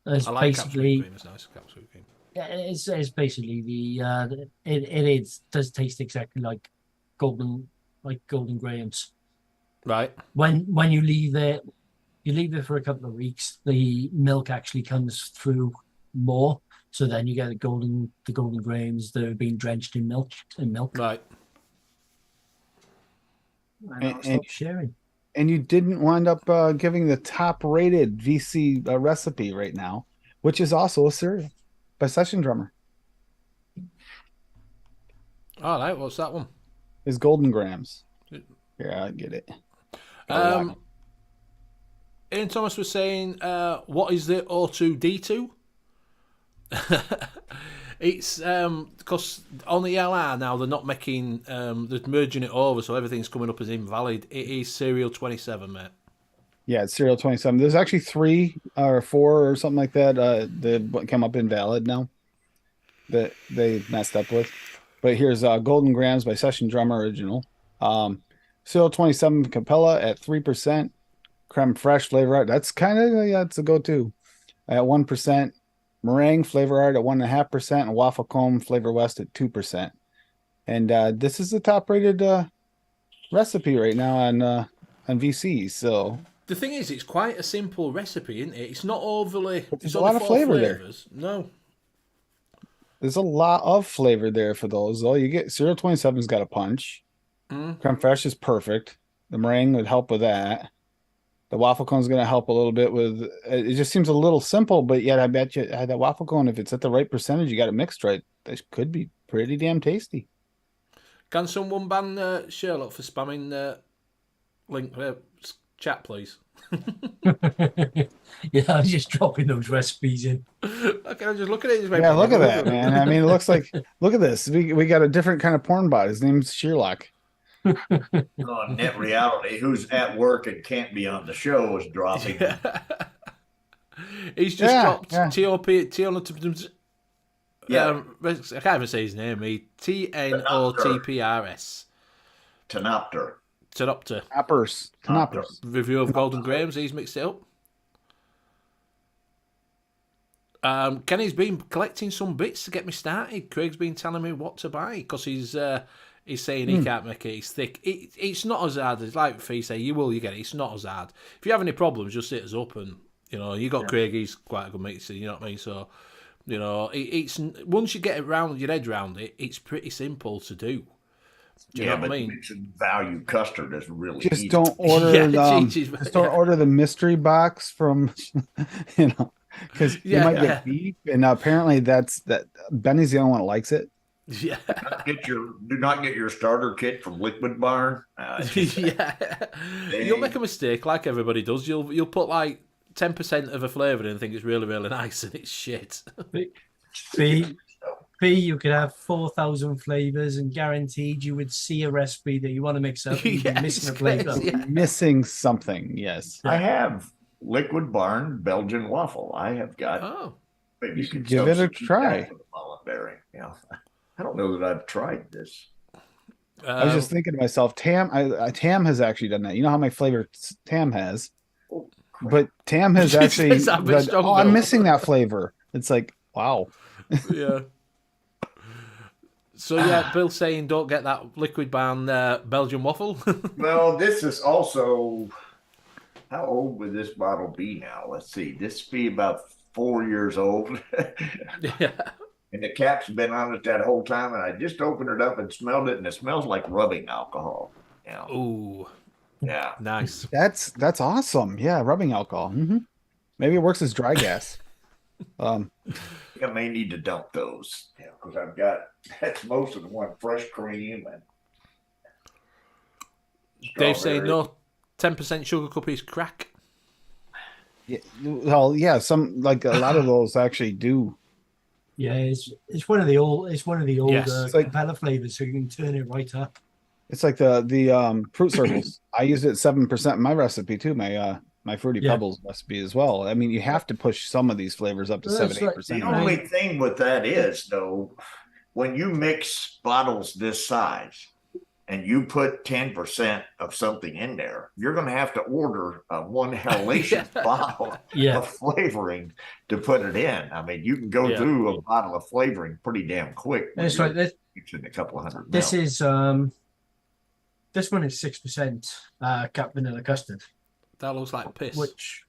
B: It's
A: I like Cap Sweet Cream. It's nice, Cap Sweet Cream.
B: It's basically it does taste exactly like Golden Grahams.
A: Right.
B: When you leave it for a couple of weeks, the milk actually comes through more. So then you get the golden grahams that have been drenched in milk.
A: Right.
B: And I'll stop sharing.
C: And you didn't wind up giving the top-rated VC recipe right now, which is also a cereal by Session Drummer.
A: All right. What's that one?
C: Is Golden Grams. Yeah, I get it.
A: Ian Thomas was saying, what is the O2D2? It's because on the LR now they're not making, they're merging it over, so everything's coming up as invalid. It is Serial 27, mate.
C: Yeah, it's Serial 27. There's actually 3 or 4 or something like that that come up invalid now that they messed up with. But here's Golden Grams by Session Drummer Original. Serial 27 Capella at 3%. Creme Fraiche Flavor Art. That's kind of, it's a go-to. At 1%. Meringue Flavor Art at 1.5%. And Waffle Cone Flavor West at 2%. And this is the top-rated recipe right now on VC. So
A: the thing is, it's quite a simple recipe, isn't it? It's not overly.
C: There's a lot of flavor
A: flavors. No.
C: There's a lot of flavor there for those, though. You get Serial 27's got a punch. Creme Fraiche is perfect. The meringue would help with that. The waffle cone is going to help a little bit with. It just seems a little simple, but yet I bet you that waffle cone, if it's at the right percentage, you got it mixed right. This could be pretty damn tasty.
A: Can someone ban Sherlock for spamming link chat, please?
B: Yeah, I was just dropping those recipes in.
A: Okay, I'm just looking at it.
C: Yeah, look at that, man. I mean, it looks like. Look at this. We got a different kind of porn bot. His name's Sherlock.
D: On Net Reality, who's at work and can't be on the show, is dropping.
A: He's just dropped
C: TOP.
A: I can't even say his name. TNOTPRS.
D: Tenopter.
A: Tenopter.
C: Knoppers.
A: Review of Golden Grahams. He's mixed it up. Kenny's been collecting some bits to get me started. Craig's been telling me what to buy because he's saying he can't make it. It's thick. It's not as hard as, like Fee say, you get it. It's not as hard. If you have any problems, just hit us up and, you got Craig, he's quite a good mixer, you know what I mean? So, it's once you get your head around it, it's pretty simple to do. Do you know what I mean?
D: Mixing value custard is really
C: Just
D: easy.
C: don't order just don't order the mystery box from, because you might get beef, and apparently that Benny's the only one that likes it.
D: Yeah. Do not get your starter kit from Liquid Barn.
A: You'll make a mistake like everybody does. You'll put like 10% of a flavour in and think it's really, really nice, and it's shit.
B: You could have 4,000 flavours, and guaranteed you would see a recipe that you want to mix up. And you'd be missing a flavour.
C: Missing something, yes.
D: I have Liquid Barn Belgian waffle. I have got.
A: Oh,
D: Maybe you can
C: give it a try.
D: Yeah, I don't know that I've tried this.
C: I was just thinking to myself, Tam has actually done that. You know how my flavor Tam has, but Tam has actually. I'm missing that flavor. It's like, wow.
A: Yeah. So Bill's saying don't get that Liquid Barn Belgian waffle.
D: Well, this is also. How old would this bottle be now? Let's see. This be about 4 years old.
A: Yeah.
D: And the cap's been on it that whole time, and I just opened it up and smelled it, and it smells like rubbing alcohol. Yeah.
A: Ooh.
D: Yeah.
A: Nice.
C: That's awesome. Yeah, rubbing alcohol. Mm-hmm. Maybe it works as dry gas.
D: I may need to dump those. Yeah, because that's most of the one fresh cream and.
A: Dave saying no. 10% sugar cookies crack.
C: Yeah, well, yeah, some like a lot of those actually do.
B: Yeah, it's one of the old
A: Yes.
B: Capella flavors, so you can turn it right up.
C: It's like the fruit circles. I use it 7% in my recipe too. My fruity pebbles recipe as well. I mean, you have to push some of these flavors up to 7-8%.
D: The only thing with that is though, when you mix bottles this size. And you put 10% of something in there, you're going to have to order one hellacious bottle of flavoring to put it in. I mean, you can go through a bottle of flavoring pretty damn quick.
B: That's right.
D: In a couple of hundred.
B: This is this one is 6% cap vanilla custard.
A: That looks like piss.
B: Which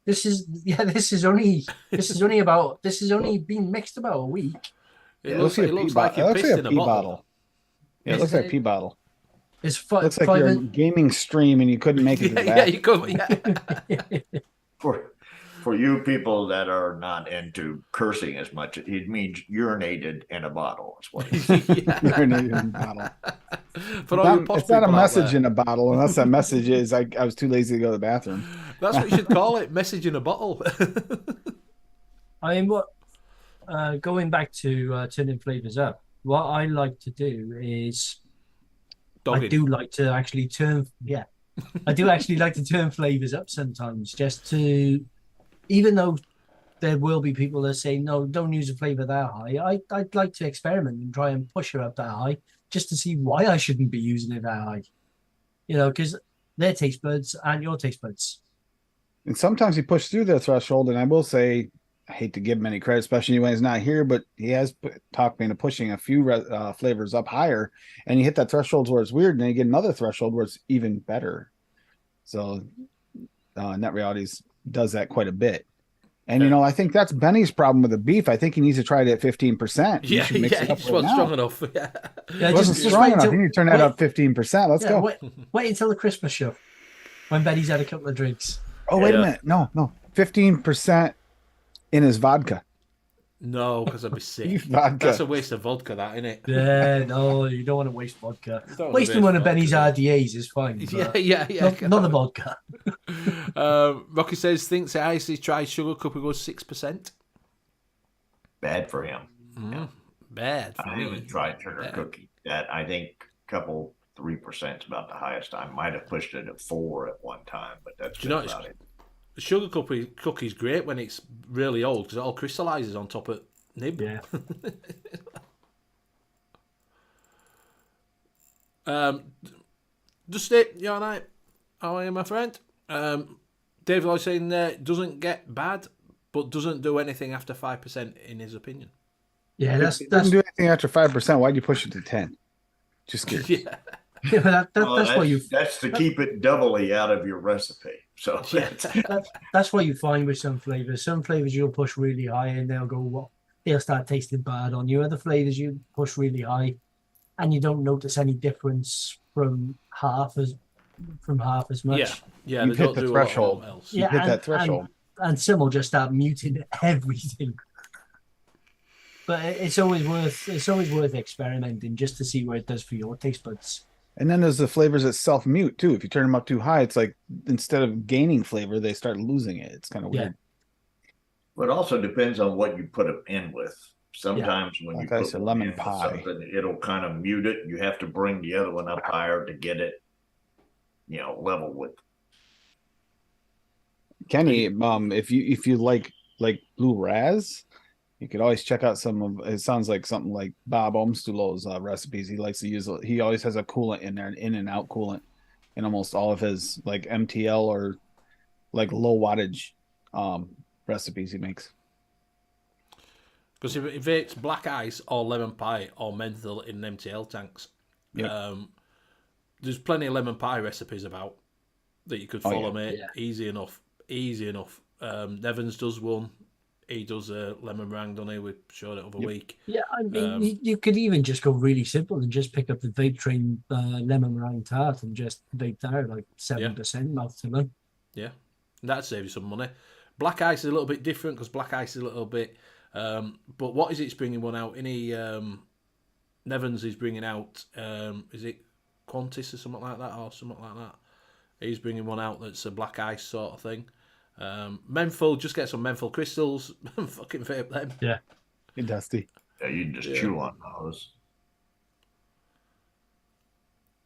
B: this is only been mixed about a week.
A: It looks like you pissed in a bottle.
C: Yeah, it looks like a pea bottle.
B: It's
C: looks like your gaming stream and you couldn't make it to the back.
A: Yeah, you couldn't. Yeah.
D: For you people that are not into cursing as much, it means urinated in a bottle. That's what it is.
C: Urinated in a bottle. It's not a message in a bottle, unless that message is I was too lazy to go to the bathroom.
A: That's what you should call it, message in a bottle.
B: I mean, going back to turning flavors up, what I like to do is I do actually turn flavors up sometimes, just to, even though there will be people that say no, don't use a flavor that high. I'd like to experiment and try and push it up that high just to see why I shouldn't be using it that high. Because their taste buds and your taste buds.
C: And sometimes he pushed through their threshold, and I will say, I hate to give him any credit, especially when he's not here, but he has talked me into pushing a few flavors up higher, and you hit that threshold where it's weird, and then you get another threshold where it's even better. So Net Realities does that quite a bit. And, I think that's Benny's problem with the beef. I think he needs to try it at 15%.
A: Yeah, he just wasn't strong enough.
C: It wasn't strong enough. You need to turn that up 15%. Let's go.
B: Wait until the Christmas show when Benny's had a couple of drinks.
C: Oh, wait a minute. No. 15% in his vodka.
A: No, because I'd be sick.
C: Vodka.
A: That's a waste of vodka, that, isn't it?
B: Yeah, no, you don't want to waste vodka. Wasting one of Benny's RDAs is fine.
A: Yeah.
B: Not the vodka.
A: Rocky says, thinks that Icy's tried sugar cup, it goes 6%.
D: Bad for him.
A: Yeah. Bad for me.
D: I haven't tried sugar cookie. That I think a couple 3% is about the highest. I might have pushed it at 4 at one time, but that's about it.
A: Sugar cookie's great when it's really old because it all crystallizes on top of nib.
B: Yeah.
A: Dusty, you all right? How are you, my friend? Dave Lloyd saying doesn't get bad, but doesn't do anything after 5% in his opinion.
B: Yeah,
C: If it doesn't do anything after 5%, why'd you push it to 10? Just curious.
A: Yeah.
B: yeah,
D: Well,
B: that's why you
D: that's to keep it doubly out of your recipe. So
A: Yeah.
B: that's what you find with some flavors. Some flavors you'll push really high and they'll go they'll start tasting bad on you. Other flavors you push really high and you don't notice any difference from half as much.
A: Yeah, yeah,
C: You've
A: they
C: hit
A: don't
C: the
A: do
C: threshold.
A: a lot else.
C: You hit that threshold.
B: And some will just start muting everything. But it's always worth experimenting just to see what it does for your taste buds.
C: And then there's the flavors that self-mute too. If you turn them up too high, it's like instead of gaining flavor, they start losing it. It's kind of weird.
D: But it also depends on what you put them in with. Sometimes when
C: Like
D: you
C: I
D: put
C: said,
D: one
C: lemon
D: in with
C: pie.
D: something, it'll kind of mute it. You have to bring the other one up higher to get it, level with.
C: Kenny, if you like blue raz, you could always check out some of. It sounds like something like Bob Omstulow's recipes. He likes to use. He always has a coolant in there, an in and out coolant, in almost all of his like MTL or like low wattage recipes he makes.
A: Because if it's black ice or lemon pie or menthol in MTL tanks,
C: Yep.
A: There's plenty of lemon pie recipes about that you could follow, mate.
B: Yeah.
A: Easy enough. Nevans does one. He does a lemon meringue, doesn't he? We showed it over a week.
B: Yeah, I mean, you could even just go really simple and just pick up the Vape Train lemon meringue tart and just vape that out like 7% mouth to them.
A: Yeah, that'd save you some money. Black ice is a little bit different because black ice is a little bit. But what is it's bringing one out? Nevans is bringing out. Is it Qantas or something like that? He's bringing one out that's a black ice sort of thing. Menthol, just get some menthol crystals and fucking vape them.
B: Yeah.
C: Hey, Dusty.
D: Yeah, you can just chew on those.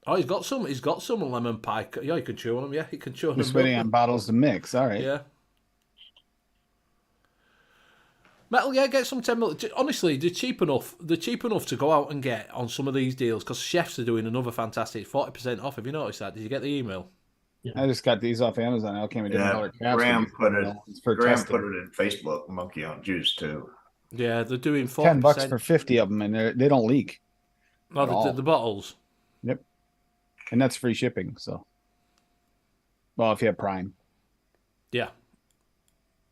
A: Oh, he's got some lemon pie. Yeah, you can chew on them. Yeah, you can chew on them.
C: Just waiting on bottles to mix. All right.
A: Yeah. Metal, yeah, get some 10 mil. Honestly, they're cheap enough. They're cheap enough to go out and get on some of these deals because chefs are doing another fantastic 40% off. Have you noticed that? Did you get the email?
C: I just got these off Amazon. I came with different color caps.
D: Graham put it. Graham
C: testing.
D: put it in Facebook. Monkey on Juice too.
A: Yeah, they're doing 40%.
C: $10 for 50 of them, and they don't leak.
A: Oh, the bottles.
C: Yep, and that's free shipping. So, well, if you have Prime.
A: Yeah.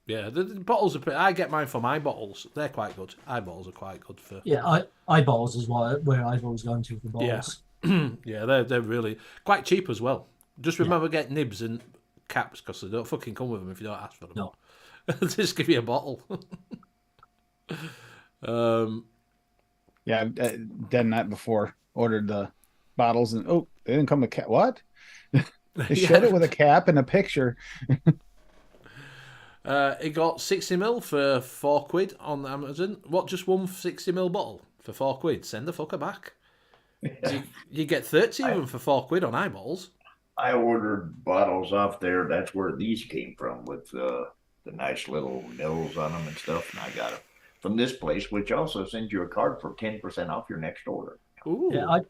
A: Yeah, the bottles are. I get mine for my bottles. They're quite good. Bottles are quite good for.
B: Yeah, eyeballs is where I've always gone to for bottles.
A: Yeah, yeah, they're really quite cheap as well. Just remember, get nibs and caps because they don't fucking come with them if you don't ask for them.
B: No.
A: Just give you a bottle.
C: Yeah, I've done that before. Ordered the bottles and they didn't come with cap. What? They showed it with a cap and a picture.
A: It got 60ml for £4 on Amazon. What? Just one 60ml bottle for £4? Send the fucker back. You get 30 of them for £4 on eyeballs.
D: I ordered bottles off there. That's where these came from with the nice little nils on them and stuff. And I got them from this place, which also sends you a card for 10% off your next order.
A: Ooh.
B: Yeah,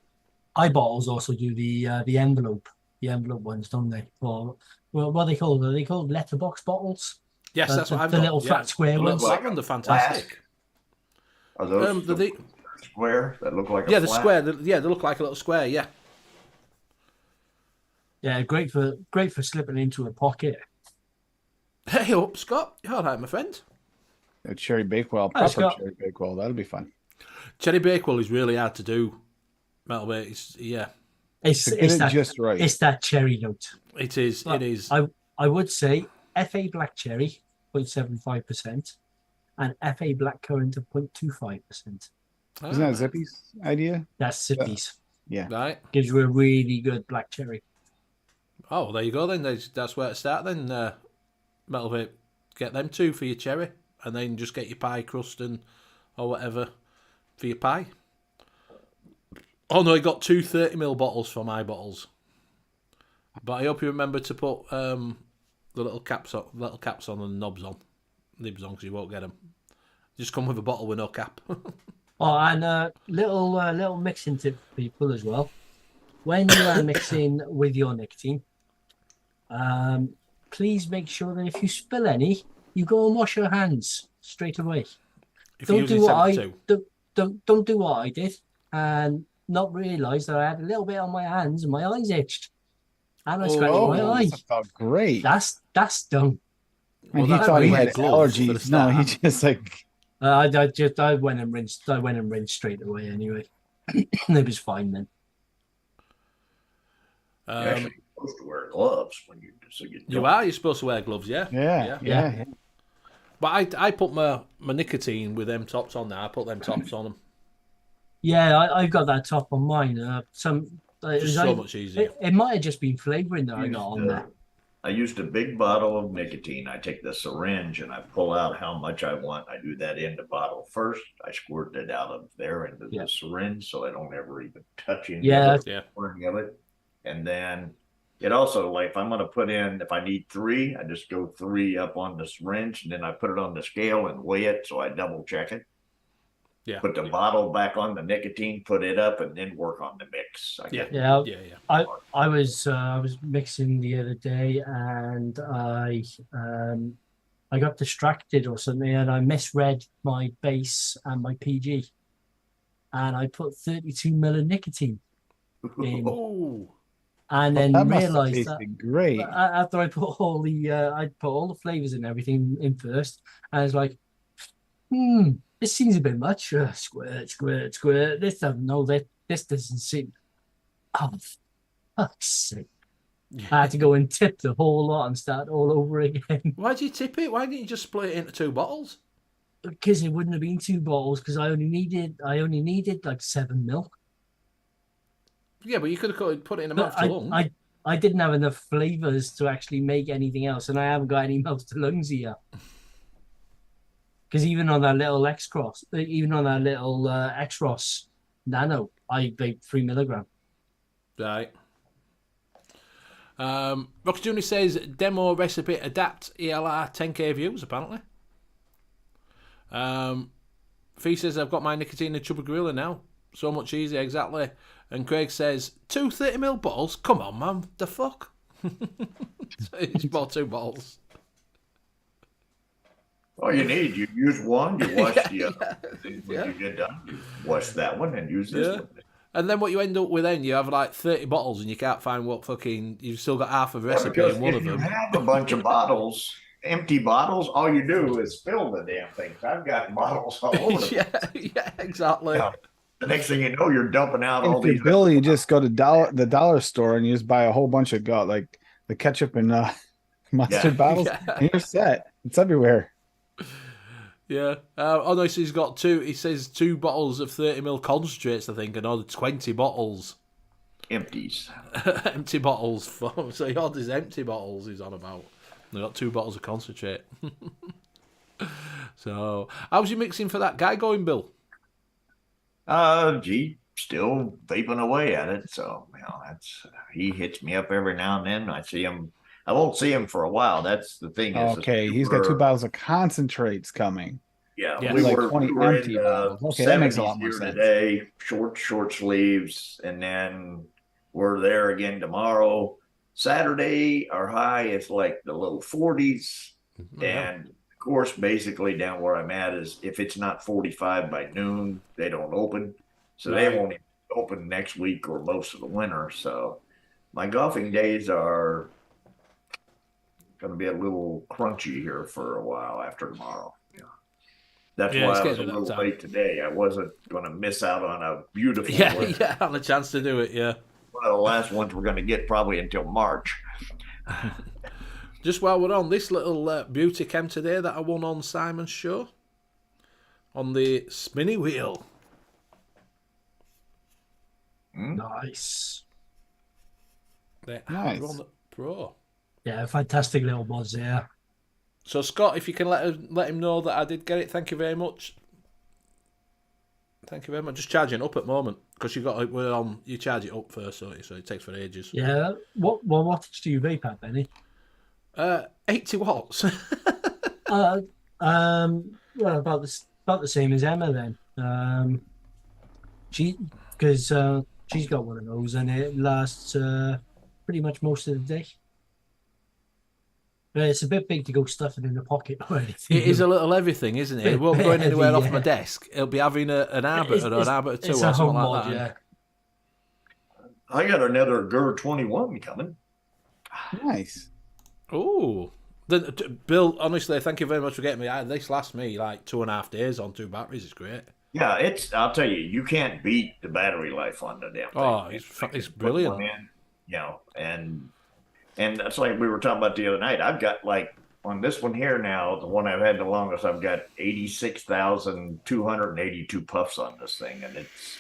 B: eyeballs also do the envelope ones, don't they? Or what are they called? Are they called letterbox bottles?
A: Yes, that's what I've
B: the
A: got.
B: little fat square ones.
A: That one, they're fantastic.
D: Are those
A: the
D: square that look like a
A: the
D: flat?
A: square. They look like a little square. Yeah.
B: Yeah, great for slipping into a pocket.
A: Hey up, Scott. You all right, my friend?
C: A cherry Bakewell,
B: Hi,
C: proper
B: Scott.
C: cherry Bakewell. That'll be fun.
A: Cherry Bakewell is really hard to do. Metal bait.
B: It's that
C: just right.
B: It's that cherry note.
A: It is.
B: But
A: it is.
B: I would say FA Black Cherry 0.75% and FA Black Currant of 0.25%.
C: Isn't that Zippy's idea?
B: That's Sydney's.
C: Yeah.
A: Right.
B: Gives you a really good black cherry.
A: Oh, there you go then. That's where to start then. Metal vape. Get them two for your cherry, and then just get your pie crust or whatever for your pie. Oh no, I got two 30ml bottles for my bottles. But I hope you remember to put the little caps on and nibs on, because you won't get them. Just come with a bottle with no cap.
B: Oh, and little mixing tip for people as well. when you are mixing with your nicotine, please make sure that if you spill any, you go and wash your hands straight away.
A: If you're
B: Don't do
A: using
B: what I
A: 72.
B: don't do what I did and not realise that I had a little bit on my hands and my eyes itched, and I scratched my
C: Oh,
B: eye.
C: that felt great.
B: That's done.
C: And
A: Well,
C: he
A: that's
C: thought
A: why
C: he
A: you wear
C: had
A: gloves for the
C: allergies. No, he
A: start.
C: just like
B: I went and rinsed. I went and rinsed straight away. Anyway, it was fine then.
D: Actually, you're supposed to wear gloves when you so you
A: You
D: don't.
A: are. You're supposed to wear gloves, yeah.
C: yeah.
A: But I put my nicotine with them tops on there. I put them tops on them.
B: Yeah, I've got that top on mine.
A: Just so much easier.
B: It might have just been flavouring that I got on there.
D: I used a big bottle of nicotine. I take the syringe and I pull out how much I want. I do that in the bottle first. I squirt it out of there into the syringe so I don't ever even touch any of it or any of it. And then it also, like, if I'm going to put in, if I need 3, I just go 3 up on the syringe and then I put it on the scale and weigh it. So I double check it.
A: Yeah.
D: Put the bottle back on the nicotine, put it up, and then work on the mix.
B: I was mixing the other day and I got distracted or something and I misread my base and my PG and I put 32 ml of nicotine in.
A: Oh.
B: And then
C: that must have
B: realized
C: tasted
B: that
C: great.
B: after I put all the flavors and everything in first, and I was like, this seems a bit much. Squirt, squirt, squirt. This doesn't seem. Oh, fuck's sake! I had to go and tip the whole lot and start all over again.
A: Why'd you tip it? Why didn't you just split it into 2 bottles?
B: Because it wouldn't have been 2 bottles. Because I only needed like 7 ml.
A: Yeah, but you could have put it in a mouth to lung.
B: I didn't have enough flavors to actually make anything else, and I haven't got any mouth to lungs here. Because even on that little X-Ross Nano, I baked 3 milligram.
A: Right. Rocky Junior says demo recipe adapt ELR 10k views apparently. Fee says I've got my nicotine and chubby gorilla now. So much easier, exactly. And Craig says 2 30ml bottles. Come on, man, the fuck. So he's bought 2 bottles.
D: All you need, you use one, you wash the other. When you get done, you wash that one and use this one.
A: And then what you end up with then, you have like 30 bottles and you can't find what fucking... You've still got half a recipe in one of them.
D: If you have a bunch of bottles, empty bottles, all you do is fill the damn things. I've got bottles all over the place.
A: Yeah, exactly.
D: Yeah. The next thing you know, you're dumping out all these...
C: Bill, you just go to the dollar store and you just buy a whole bunch of like the ketchup and mustard bottles and you're set. It's everywhere.
A: Yeah. Oh no, so he's got 2. He says 2 bottles of 30ml concentrates, I think, and another 20 bottles.
D: Empties.
A: Empty bottles. So he orders empty bottles. He's on about. They got 2 bottles of concentrate. So, how's your mixing for that guy going, Bill?
D: Still vaping away at it. So, he hits me up every now and then. I see him. I won't see him for a while. That's the thing.
C: Okay, he's got 2 bottles of concentrates coming.
D: Yeah,
C: we
D: like
C: were 20 empty bottles. Okay, that makes a lot more sense.
D: Today, short sleeves, and then we're there again tomorrow. Saturday, our high is like the low 40s, and of course, basically down where I'm at is if it's not 45 by noon, they don't open, so they won't even open next week or most of the winter. So my golfing days are going to be a little crunchy here for a while after tomorrow. That's why I was a little late today. I wasn't going to miss out on a beautiful
A: on a chance to do it,
D: one of the last ones we're going to get probably until March.
A: Just while we're on, this little beauty came today that I won on Simon's show on the spinny wheel.
B: Nice.
C: Nice.
A: On the Pro.
B: Yeah, fantastic little buzz, yeah.
A: So Scott, if you can let him know that I did get it, thank you very much. Thank you very much. Just charging up at the moment because you charge it up first, don't you? So it takes for ages.
B: Yeah. What wattage do you vape at, Benny?
A: 80 watts.
B: Well, about the same as Emma then. Because She's got one of those, and it lasts pretty much most of the day. But it's a bit big to go stuff it in the pocket or anything.
A: It is a little everything, isn't it? It won't be
B: Bit
A: going anywhere
B: heavy,
A: off my
B: yeah.
A: desk. It'll be having an arbiter or an arbiter 2 or
B: It's a
A: something
B: home
A: like
B: mod,
A: that.
B: yeah.
D: I got another GUR-21 coming.
C: Nice.
A: Oh. Bill, honestly, thank you very much for getting me. This lasts me like 2.5 days on 2 batteries. It's great.
D: Yeah, I'll tell you, you can't beat the battery life on the damn thing.
A: Oh, it's brilliant.
D: And that's like we were talking about the other night. I've got like on this one here now, the one I've had the longest, I've got 86,282 puffs on this thing, and it's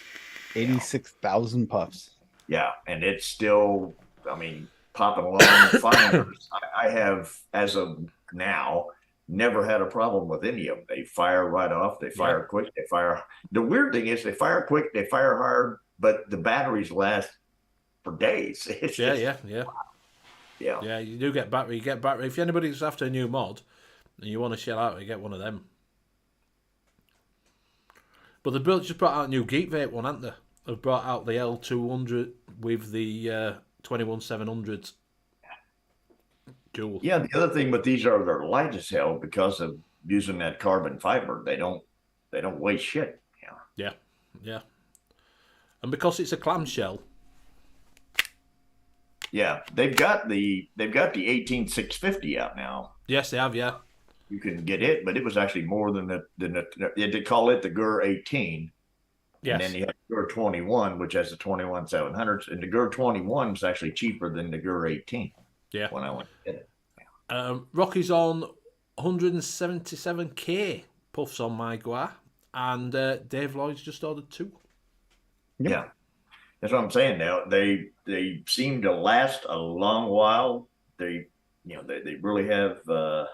C: 86,000 puffs.
D: Yeah, and it's still, I mean, popping along fine. I have, as of now, never had a problem with any of them. They fire right off. They fire quick. They fire. The weird thing is they fire quick. They fire hard, but the batteries last for days. It's
A: Yeah,
D: just,
A: yeah.
D: yeah.
A: Yeah, you do get battery. You get battery. If anybody's after a new mod and you want to shell out, you get one of them. But the build just brought out a new Geek Vape one, haven't they? They've brought out the L200 with the 21700 dual.
D: Yeah, the other thing with these are they're light as hell because of using that carbon fiber. They don't weigh shit.
A: Yeah. And because it's a clamshell.
D: Yeah, they've got the 18650 out now.
A: Yes, they have. Yeah.
D: You can get it, but it was actually more than they call it the GUR-18.
A: Yes.
D: And then you have the GUR-21, which has the 21700s, and the GUR-21 is actually cheaper than the GUR-18.
A: Yeah.
D: When I went to get it.
A: Rocky's on 177k puffs on my Gua, and Dave Lloyd's just ordered 2.
C: Yep.
D: Yeah, that's what I'm saying. Now they seem to last a long while. They really have. No,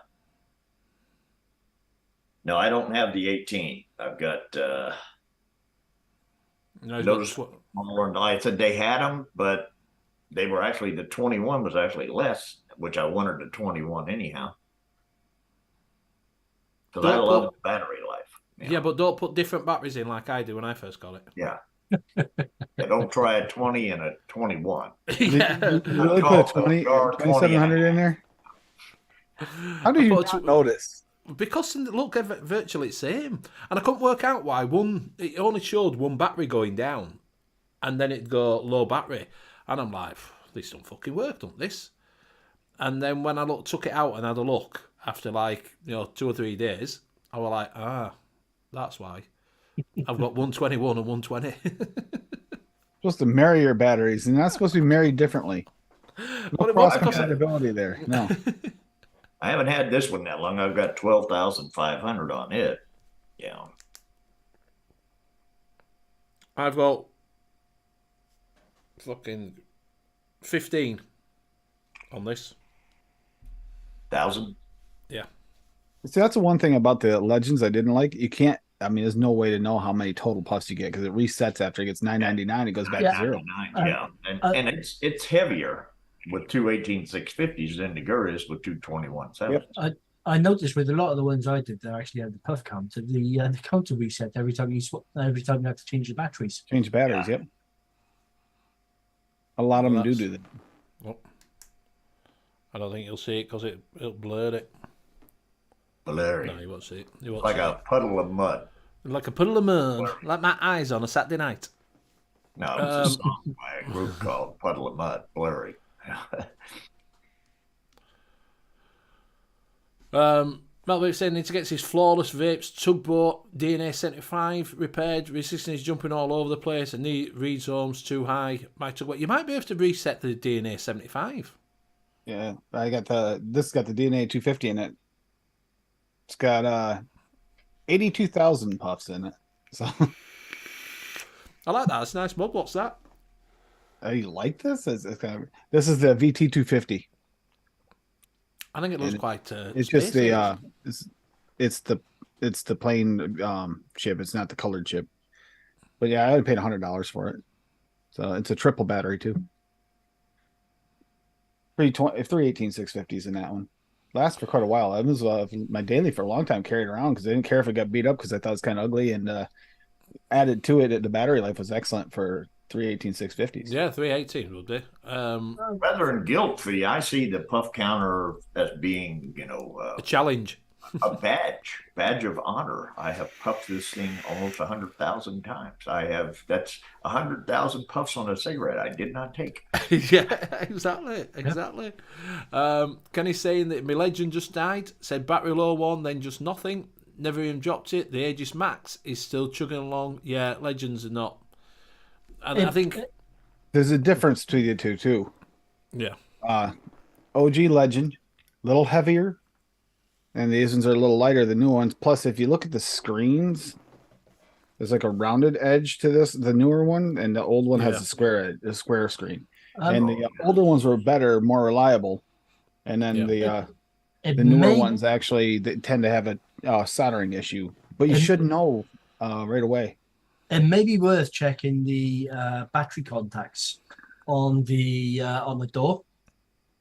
D: I don't have the 18. I've got. Those more. I said they had them, but they were actually the 21 was actually less, which I wanted the 21 anyhow. Because I love the battery life.
A: Yeah, but don't put different batteries in like I do when I first got it.
D: Yeah. Don't try a 20 and a 21.
A: Yeah.
C: Did you really put a 2700 in there? How do you not notice?
A: Because they look virtually the same. And I couldn't work out why it only showed one battery going down and then it'd go low battery. And I'm like, this don't fucking work, don't this? And then when I took it out and had a look after 2 or 3 days, I was like, that's why. I've got 121 and 120.
C: Supposed to marry your batteries, and that's supposed to be married differently. No cross compatibility there. No.
D: I haven't had this one that long. I've got 12,500 on it. Yeah.
A: I've got fucking 15 on this.
D: 1,000?
A: Yeah.
C: See, that's the one thing about the Legends I didn't like. You can't, there's no way to know how many total puffs you get because it resets after it gets 999. It goes back to 0.
D: Yeah. And it's heavier with 2 18650s than the GUR is with 2 217s.
B: Yep. I noticed with a lot of the ones I did, they actually had the puff counter. The counter reset every time you have to change the batteries.
C: Change batteries, yep. A lot of them do that.
A: Well, I don't think you'll see it because it'll blur it.
D: Blurry.
A: No, you won't see it. You won't
D: like
A: see
D: a puddle of mud.
A: Like a puddle of mud.
D: Blurry.
A: Like my eyes on a Saturday night.
D: No, it's a song by a group called Puddle of Mud. Blurry.
A: Melvin saying needs to get his flawless vapes tugboat DNA 75 repaired. Resistance is jumping all over the place and the read zone's too high. My tugboat. You might be able to reset the DNA 75.
C: Yeah, this got the DNA 250 in it. It's got 82,000 puffs in it. So
A: I like that. It's a nice mod. What's that?
C: Oh, you like this? This is the VT 250.
A: I think it looks quite.
C: It's just the it's the plain chip. It's not the colored chip. But yeah, I would paid $100 for it. So it's a triple battery too. 3 18650s in that one. Lasts for quite a while. That was my daily for a long time. Carried around because I didn't care if it got beat up because I thought it was kind of ugly and added to it. The battery life was excellent for 318 650s.
A: Yeah, 318 will do.
D: Rather than guilt fee, I see the puff counter as being,
A: A challenge.
D: a badge of honor. I have puffed this thing almost 100,000 times. That's 100,000 puffs on a cigarette I did not take.
A: Yeah, exactly. Kenny's saying that my legend just died. Said battery low one, then just nothing. Never even dropped it. The Aegis Max is still chugging along. Yeah, legends are not. And I think
C: there's a difference between the two too.
A: Yeah.
C: OG Legend, a little heavier, and these ones are a little lighter than new ones. Plus, if you look at the screens, there's like a rounded edge to the newer one, and the old one has a square screen. And the older ones were better, more reliable, and then the newer ones actually they tend to have a soldering issue. But you should know right away.
B: It may be worth checking the battery contacts on the door,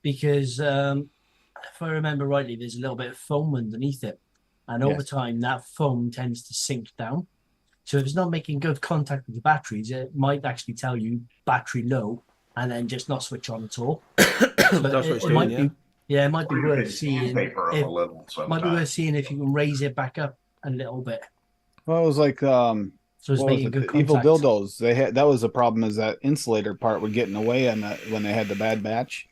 B: because if I remember rightly, there's a little bit of foam underneath it, and over time that foam tends to sink down. So if it's not making good contact with the batteries, it might actually tell you battery low, and then just not switch on at all.
A: That's what it's doing.
B: It might be worth seeing.
D: Might
B: be worth seeing if you can raise it back up a little bit.
C: Well, it was like
B: so it's making good contact.
C: Evil Dildos. That was the problem, is that insulator part would get in the way, and when they had the bad batch,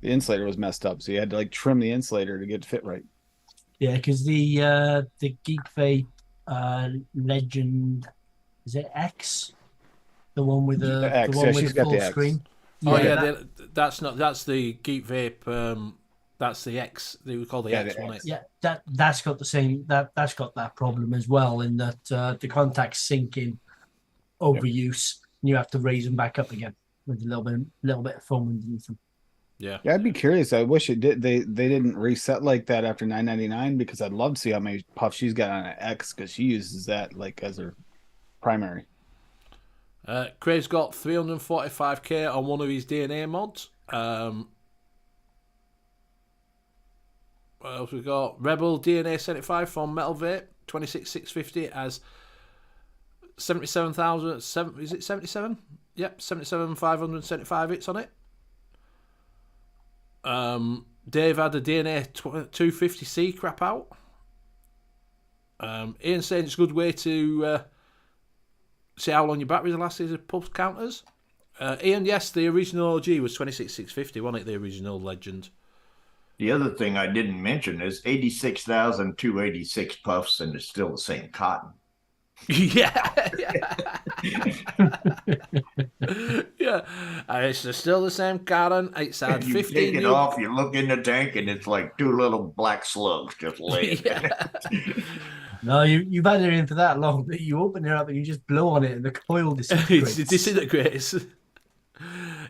C: the insulator was messed up, so you had to like trim the insulator to get it fit right.
B: Yeah, because the Geek Vape Legend, is it X? The one with the
C: X,
B: one with
C: she's
B: the
C: got
B: full
C: the X.
B: screen.
A: That's the Geek Vape. That's the X. They would call the X, wasn't it?
B: Yeah, that's got the same. That's got that problem as well, in that the contacts sink in overuse. And you have to raise them back up again with a little bit of foam underneath them.
A: Yeah,
C: I'd be curious. I wish it did. They didn't reset like that after $9.99, because I'd love to see how many puffs she's got on an X, because she uses that like as her primary.
A: Craig's got 345k on one of his DNA mods. What else we got? Rebel DNA 75 from Metal Vape 26650 as 77,000. Is it 77? Yep, 77,575 hits on it. Dave had a DNA 250C crap out. Ian saying it's a good way to see how long your batteries last as pulse counters. Ian, yes, the original OG was 26650, wasn't it? The original Legend.
D: The other thing I didn't mention is 86,286 puffs, and it's still the same cotton.
A: Yeah. It's still the same cotton. It's had 15.
D: You take it off, you look in the tank, and it's like two little black slugs just laying there.
B: No, you've had it in for that long that you open it up and you just blow on it and the coil disintegrates.
A: It disintegrates.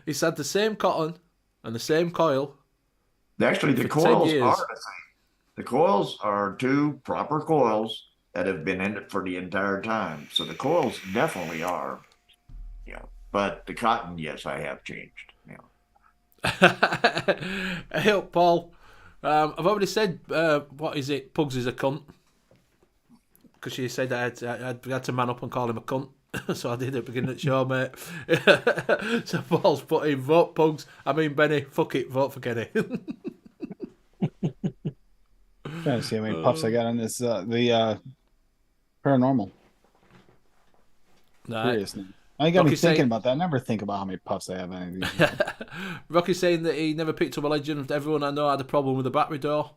A: It's had the same cotton and the same coil.
D: Actually, the coils are the same. The coils are two proper coils that have been in it for the entire time. So the coils definitely are, but the cotton, yes, I have changed.
A: Hey, Paul. I've already said, what is it? Pugs is a cunt. Because she said I had to man up and call him a cunt. So I did at the beginning of the show, mate. So Paul's put in, vote Pugs. I mean, Benny, fuck it, vote for Kenny.
C: Trying to see how many puffs I got on this, the paranormal. Seriously. I got me thinking about that. I never think about how many puffs I have on any of these.
A: Rocky's saying that he never picked up a Legend. Everyone I know had a problem with the battery door.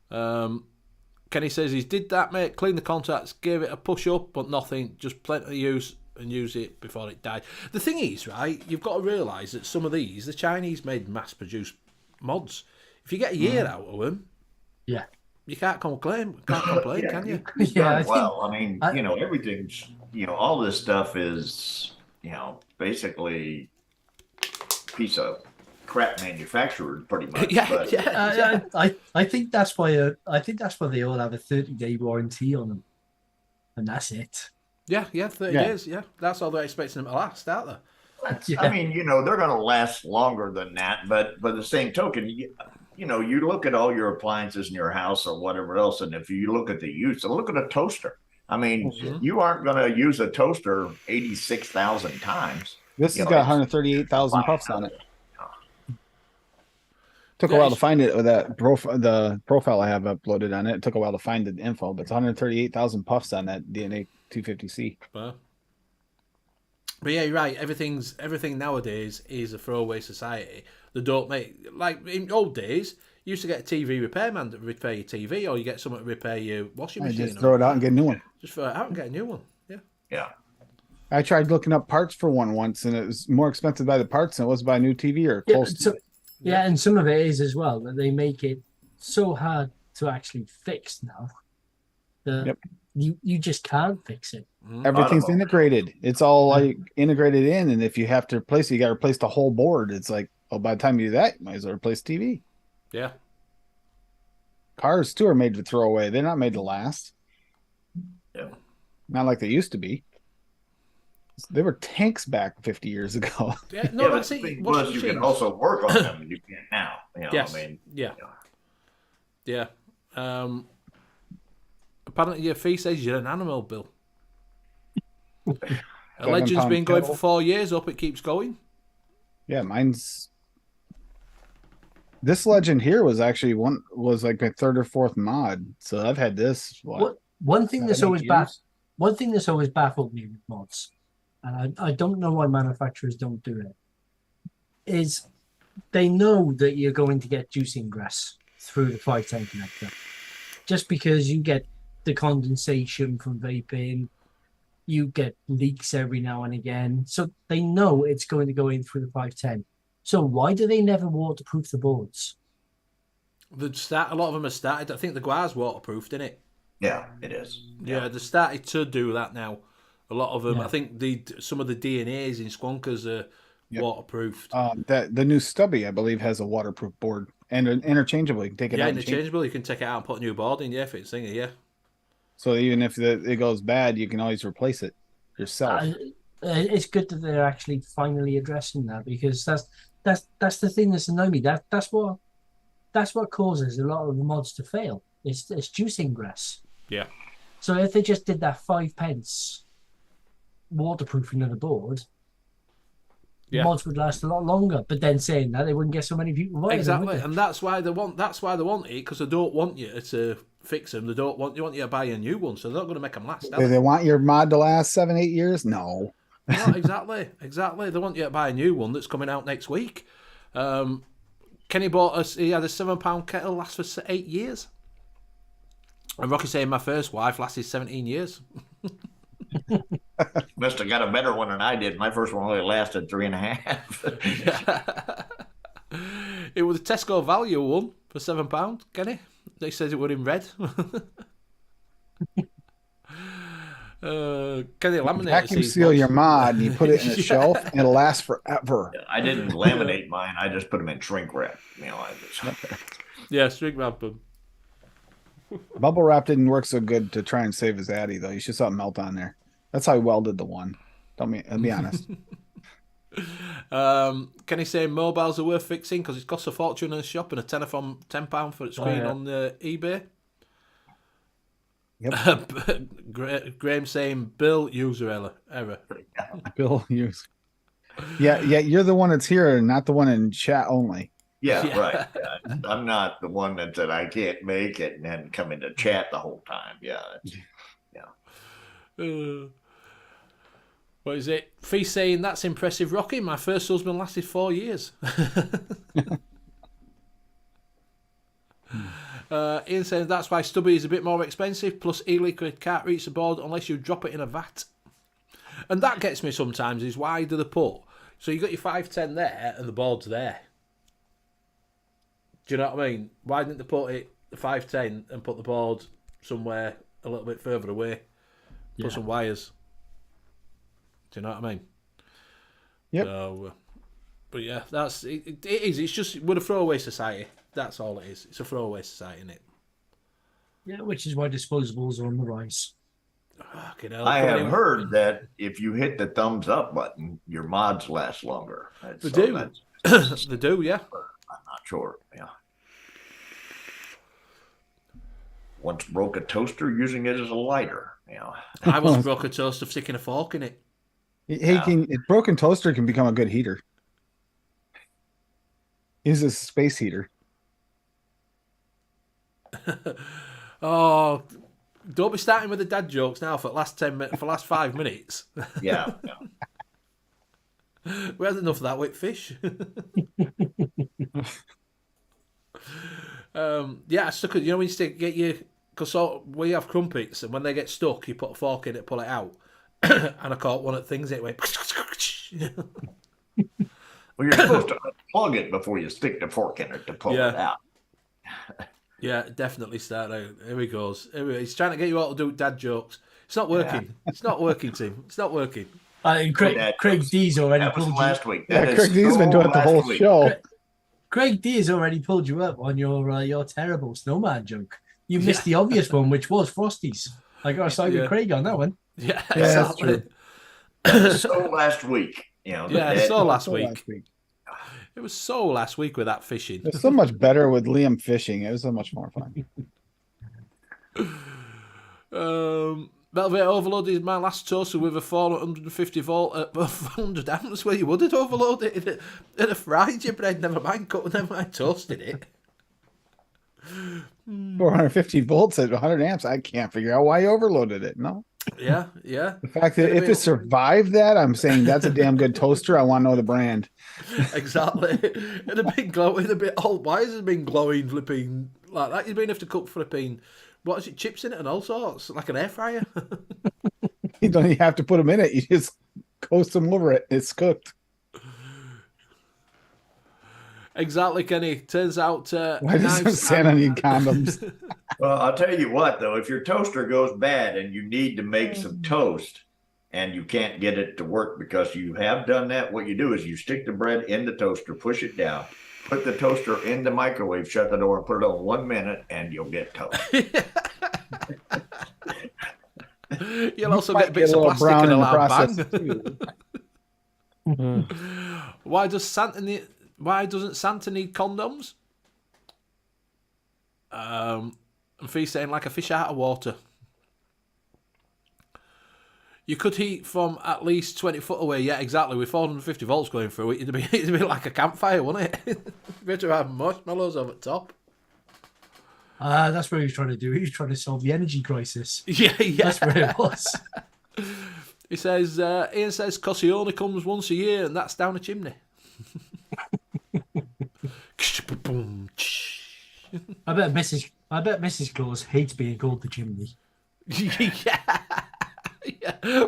A: Kenny says he's did that, mate. Cleaned the contacts, gave it a push up, but nothing. Just plenty of use and use it before it died. The thing is, right, you've got to realise that some of these, the Chinese made mass-produced mods. If you get a year out of them, you can't complain, can you?
D: I mean, everything's, all this stuff is, basically a piece of crap manufactured, pretty much.
B: I think that's why they all have a 30-day warranty on them, and that's it.
A: 30 days. Yeah, that's all they're expecting them to last, aren't they?
D: I mean, they're going to last longer than that, but by the same token, you look at all your appliances in your house or whatever else, and if you look at the use, look at a toaster. I mean, you aren't going to use a toaster 86,000 times.
C: This
D: You
C: has
D: know,
C: got
D: it's-
C: 138,000 puffs on it. Took a
A: Yeah,
C: while to find it with that the profile I have uploaded on it. It took a while to find the info, but it's 138,000 puffs on that DNA 250C.
A: But yeah, you're right. Everything nowadays is a throwaway society. They don't make, like in old days. You used to get a TV repairman to repair your TV, or you get someone to repair your washing
C: I
A: machine.
C: just throw it out and get a new one.
A: Just throw it out and get a new one. Yeah.
D: Yeah.
C: I tried looking up parts for one once, and it was more expensive by the parts than it was by a new TV or
B: Yeah,
C: close to
B: so,
C: it.
B: yeah, and some of it is as well that they make it so hard to actually fix now that
C: Yep.
B: you just can't fix it.
C: Everything's
D: Automobile.
C: integrated. It's all like integrated in, and if you have to replace it, you got to replace the whole board. It's like, well, by the time you do that, you might as well replace TV.
A: Yeah.
C: Cars too are made to throw away. They're not made to last.
D: Yeah.
C: Not like they used to be. They were tanks back 50 years ago.
A: Yeah. No,
D: Yeah, but
A: that's
D: the
A: it.
D: thing
A: Washing
D: was, you can
A: machines.
D: also work on them, and you can't now. You know,
A: Yes.
D: I mean,
A: Yeah.
D: you know.
A: Yeah. Apparently, your fee says you're an animal, Bill. A legend's
C: 7-pound
A: been going for
C: kettle.
A: 4 years. Up, it keeps going.
C: Yeah, mine's. This legend here was actually like my third or fourth mod. So I've had this.
B: One thing that's
C: 7, 8
B: always
C: years?
B: one thing that's always baffled me with mods, and I don't know why manufacturers don't do it, is they know that you're going to get juice ingress through the 510 connector. Just because you get the condensation from vaping, you get leaks every now and again. So they know it's going to go in through the 510. So why do they never waterproof the boards?
A: A lot of them have started. I think the Guar's waterproofed, isn't it?
D: Yeah, it is.
A: Yeah, they started to do that now. A lot of them.
B: Yeah.
A: I think some of the DNAs in Squonkers are
C: Yep.
A: waterproofed.
C: That the new Stubby, I believe, has a waterproof board and an interchangeable. You can take it
A: Yeah,
C: out and change.
A: interchangeable. You can take it out and put a new board in. Yeah, if it's thingy. Yeah.
C: So even if it goes bad, you can always replace it yourself.
B: It's good that they're actually finally addressing that, because that's the thing that's annoying me. That's what causes a lot of the mods to fail. It's juice ingress.
A: Yeah.
B: So if they just did that 5 pence waterproofing of the board,
A: Yeah.
B: mods would last a lot longer. But then saying that, they wouldn't get so many people buying them,
A: Exactly,
B: would they?
A: and that's why they want it, because they don't want you to fix them. They want you to buy a new one, so they're not going to make them last.
C: Do they want your mod to last 7, 8 years? No.
A: No, exactly. They want you to buy a new one that's coming out next week. Kenny bought us. He had a £7 kettle last for 8 years, and Rocky saying my first wife lasted 17 years.
D: Must have got a better one than I did. My first one only lasted 3.5.
A: It was a Tesco value one for £7. Kenny, they said it were in red. Kenny laminated.
C: Vacuum seal your mod and you put it in a shelf and it'll last forever.
D: I didn't laminate mine. I just put them in shrink wrap. You know,
A: Yeah, string wrap them.
C: Bubble wrap didn't work so good to try and save his Addy though. You should saw it melt on there. That's how he welded the one. I'll be honest.
A: Kenny saying mobiles are worth fixing because it costs a fortune in a shop and a tenner from £10 for a screen on eBay.
C: Yep.
A: Graham saying Bill user error.
C: Bill use. Yeah, you're the one that's here, not the one in chat only.
D: yeah, right. Yeah. I'm not the one that said I can't make it and then come into chat the whole time. Yeah.
A: What is it? Fee saying that's impressive, Rocky. My first husband lasted 4 years. Ian saying that's why Stubby is a bit more expensive. Plus, E-liquid can't reach the board unless you drop it in a vat. And that gets me sometimes. Is why do they put? So you got your 510 there and the board's there. Do you know what I mean? Why didn't they put it the 510 and put the board somewhere a little bit further away? Put some wires. Do you know what I mean?
C: Yep.
A: So, but yeah, that's it. It is. It's just we're a throwaway society. That's all it is. It's a throwaway society, isn't it?
B: Yeah, which is why disposables are on the rise.
A: Fucking hell,
D: I
A: put it
D: have
A: in-
D: heard that if you hit the thumbs up button, your mods last longer.
A: They
D: So
A: do.
D: that's-
A: They do, yeah.
D: I'm not sure. Yeah. Once broke a toaster using it as a lighter. You know.
A: I once broke a toast of sticking a fork in it.
C: A broken toaster can become a good heater. Use a space heater.
A: Oh, don't be starting with the dad jokes now for the last 10 minutes, for the last 5 minutes.
D: Yeah.
A: We had enough of that with fish. Yeah, I stuck it. You know when you get your, because we have crumpets, and when they get stuck, you put a fork in it, pull it out. And I caught one of the things. It went.
D: Well, you're supposed to unplug it before you stick the fork in it to pull it out.
A: Yeah, definitely start out. Here he goes. He's trying to get you all to do dad jokes. It's not working. Yeah. It's not working, Tim. It's not working.
B: Craig D's already
D: that was
B: pulled
D: last week.
C: Yeah, Craig D's been doing it the whole show.
B: Craig D has already pulled you up on your terrible snowman joke. You missed the obvious one, which was Frosties. I got to side with Craig on that one.
A: Yeah, exactly.
D: So last week,
A: last week. It was so last week with that fishing.
C: It's so much better with Liam fishing. It was so much more fun.
A: Velvet Overload is my last toaster with a 450 volt at 100 amps, where you would have overloaded it and have fried your bread. Never mind toasting it.
C: 450 volts at 100 amps. I can't figure out why you overloaded it. No.
A: Yeah.
C: The fact that if it survived that, I'm saying that's a damn good toaster. I want to know the brand.
A: Exactly. It'd have been glowing a bit. Old wires have been glowing, flipping like that. You'd been have to cook flipping. What is it? Chips in it and all sorts, like an air fryer.
C: You don't even have to put them in it. You just coast them over it. It's cooked.
A: Exactly, Kenny. Turns out.
C: Why does Santa need condoms?
D: Well, I'll tell you what, though, if your toaster goes bad and you need to make some toast and you can't get it to work because you have done that, what you do is you stick the bread in the toaster, push it down, put the toaster in the microwave, shut the door, and put it on 1 minute, and you'll get toast.
A: You'll also get bits of plastic in a loud bang. Why doesn't Santa need condoms? And Fee's saying like a fish out of water. You could heat from at least 20 foot away. Yeah, exactly. With 450 volts going through it, it'd be like a campfire, wouldn't it? Better have marshmallows over the top.
B: That's what he was trying to do. He was trying to solve the energy crisis.
A: Yeah.
B: That's where it was.
A: He says, Ian says, Cossione comes once a year, and that's down a chimney.
B: I bet Mrs. Claus hates being called the chimney.
A: Yeah.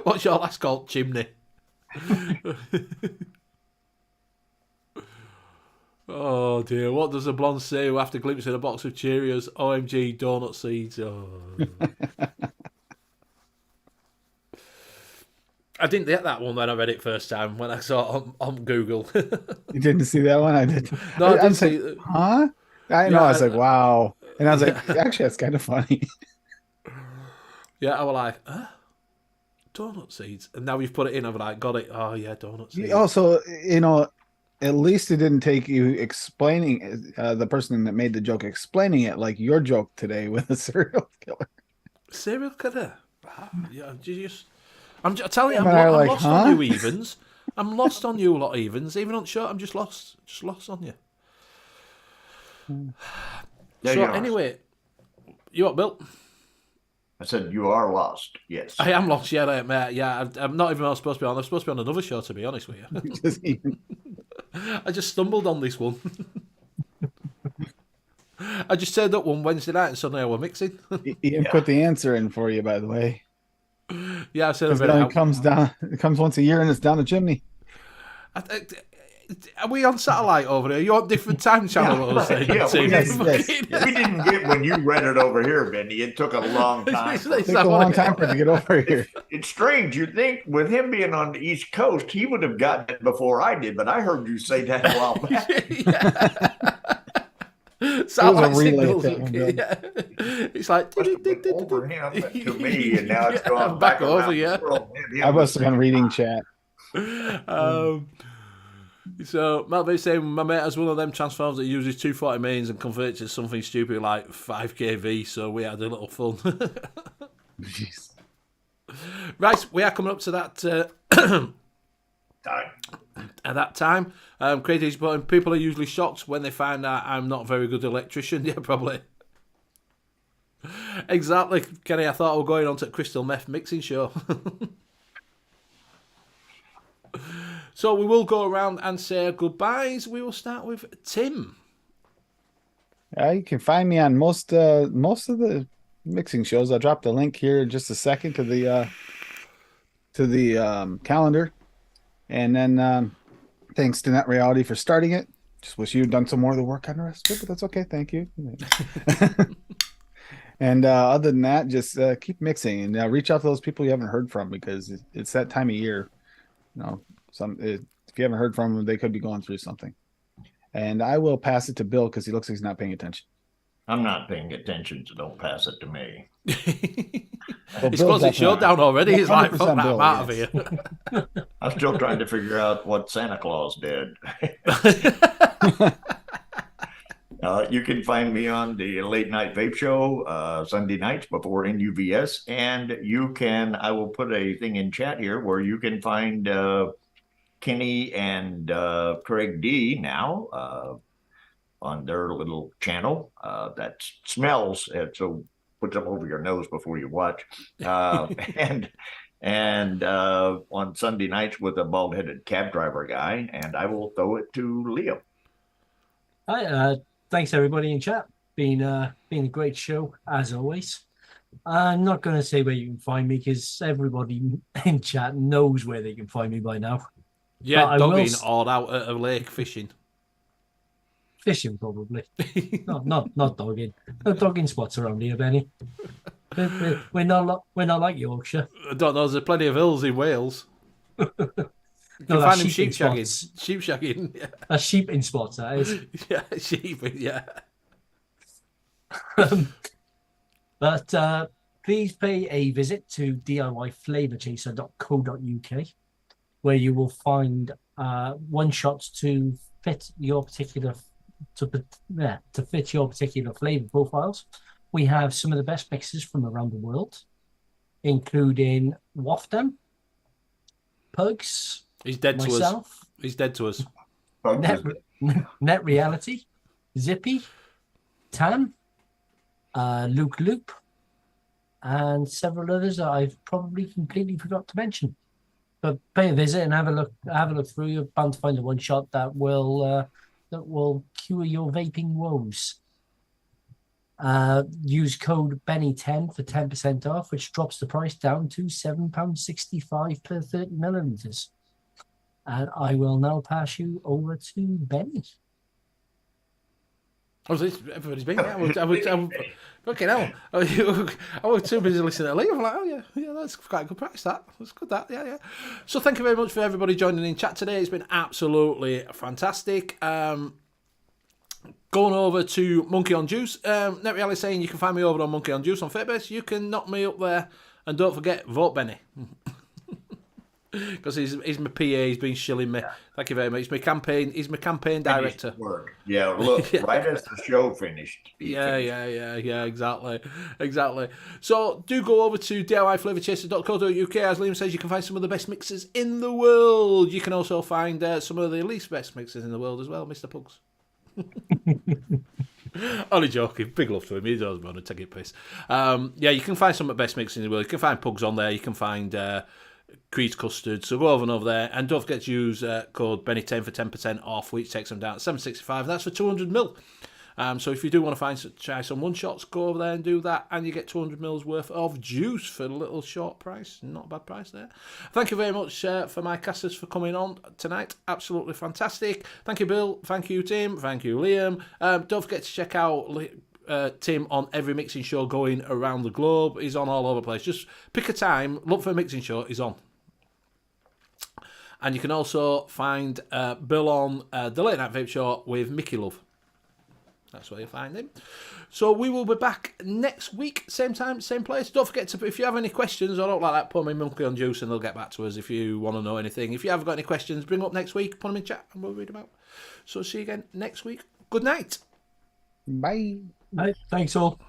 A: What's your last called? Chimney. Oh dear, what does the blonde say who after glimpsing a box of Cheerios, OMG donut seeds? Oh. I didn't get that one when I read it first time, when I saw it on Google.
C: You didn't see that one? I did.
A: No, I didn't see it.
C: Huh? I know, I was like, wow. And I was like, actually, that's kind of funny.
A: Yeah, I was like, huh? Donut seeds? And now you've put it in, I'm like, got it. Oh, yeah, donut seeds.
C: Also, at least it didn't take you explaining, the person that made the joke explaining it like your joke today with a serial killer.
A: Serial killer? Yeah, I'm telling you, I'm lost on you, Evans. I'm lost on you, lot Evans. Even on show, I'm just lost on you.
D: There
A: so
D: you are.
A: Anyway, you what, Bill?
D: I said you are lost. Yes,
A: I am lost. Yeah, mate. Yeah, I'm not even supposed to be on. I'm supposed to be on another show, to be honest with you. I just stumbled on this one. I just turned up one Wednesday night and suddenly I was mixing.
C: Ian put the answer in for you, by the way.
A: Yeah, I said
C: it comes down. It comes once a year and it's down the chimney.
A: Are we on satellite over here? You on different time channel?
D: We didn't get when you read it over here, Benny. It took a long time.
C: It took a long time for it to get over here.
D: It's strange. You'd think with him being on the East Coast, he would have gotten it before I did, but I heard you say that a while back.
A: Satellite signals. Yeah. It's like
D: over him to me, and now it's going back over. Yeah,
C: I must have been reading chat.
A: So Matt B saying my mate has one of them transformers that uses 240 mains and converts it to something stupid like 5 kV. So we had a little fun.
C: Jeez.
A: Right, we are coming up to that
D: time.
A: At that time, Crazy's point, people are usually shocked when they find out I'm not a very good electrician. Yeah, probably. Exactly, Kenny. I thought I was going on to Crystal Meth Mixing Show. So we will go around and say goodbyes. We will start with Tim.
C: You can find me on most of the mixing shows. I'll drop the link here in just a second to the calendar, and then thanks to Net Reality for starting it. Just wish you'd done some more of the work on the rest of it, but that's okay. Thank you. And other than that, just keep mixing and reach out to those people you haven't heard from, because it's that time of year. If you haven't heard from them, they could be going through something. And I will pass it to Bill because he looks like he's not paying attention.
D: I'm not paying attention, so don't pass it to me.
A: He's closed his show down already. He's like, fuck that, I'm out of here.
D: I'm still trying to figure out what Santa Claus did. You can find me on the Late Night Vape Show Sunday nights before NUVS, and I will put a thing in chat here where you can find Kenny and Craig D now on their little channel that smells, so put them over your nose before you watch, and on Sunday nights with a bald-headed cab driver guy, and I will throw it to Liam.
B: Hi, thanks everybody in chat. Been a great show as always. I'm not going to say where you can find me because everybody in chat knows where they can find me by now.
A: Yeah, dogging all out at a lake fishing.
B: Fishing probably. not dogging. No dogging spots around here, Benny. We're not like Yorkshire.
A: I don't know. There's plenty of hills in Wales. You can find them sheep shagging. Sheep shagging. Yeah.
B: A sheep in spots, that is.
A: Yeah, sheep. Yeah.
B: But please pay a visit to DIYFlavorchaser.co.uk, where you will find one shots to fit your particular flavor profiles. We have some of the best mixes from around the world, including Wafdam, Pugs.
A: He's dead to us. He's dead to us.
B: Net Reality, Zippy, Tan, Luke Loop, and several others that I've probably completely forgot to mention. But pay a visit and have a look through. You're bound to find the one shot that will cure your vaping woes. Use code Benny10 for 10% off, which drops the price down to £7.65 per 30 milliliters. And I will now pass you over to Benny.
A: Everybody's been there. Fucking hell. I was too busy listening to Lee. I'm like, oh yeah, that's quite a good price, that. That's good, that, yeah. So thank you very much for everybody joining in chat today. It's been absolutely fantastic. Going over to Monkey on Juice. Net Reality saying you can find me over on Monkey on Juice on Fitbase. You can knock me up there. And don't forget, vote Benny. Because he's my PA, he's been shilling me. Thank you very much. He's my campaign director.
D: Yeah, look, right as the show finished.
A: Yeah, exactly. So do go over to DIYFlavorchaser.co.uk. As Liam says, you can find some of the best mixers in the world. You can also find some of the least best mixers in the world as well, Mr. Pugs. Only joking. Big love to him. He does want to take it piss. You can find some of the best mixers in the world. You can find Pugs on there. You can find Creed's Custard. So go over there. And don't forget to use code Benny10 for 10% off, which takes them down to $7.65. That's for 200ml. So if you do want to try some one-shots, go over there and do that, and you get 200ml worth of juice for a little short price. Not a bad price there. Thank you very much for my casters for coming on tonight. Absolutely fantastic. Thank you, Bill. Thank you, Tim. Thank you, Liam. Don't forget to check out Tim on every mixing show going around the globe. He's on all over the place. Just pick a time, look for a mixing show, he's on. And you can also find Bill on the Late Night Vape Show with Mickey Love. That's where you'll find him. So we will be back next week, same time, same place. Don't forget to, if you have any questions or don't like that, put them in Monkey on Juice and they'll get back to us if you want to know anything. If you haven't got any questions, bring them up next week, put them in chat and we'll read them out. So see you again next week. Good night.
C: Bye.
B: Thanks all.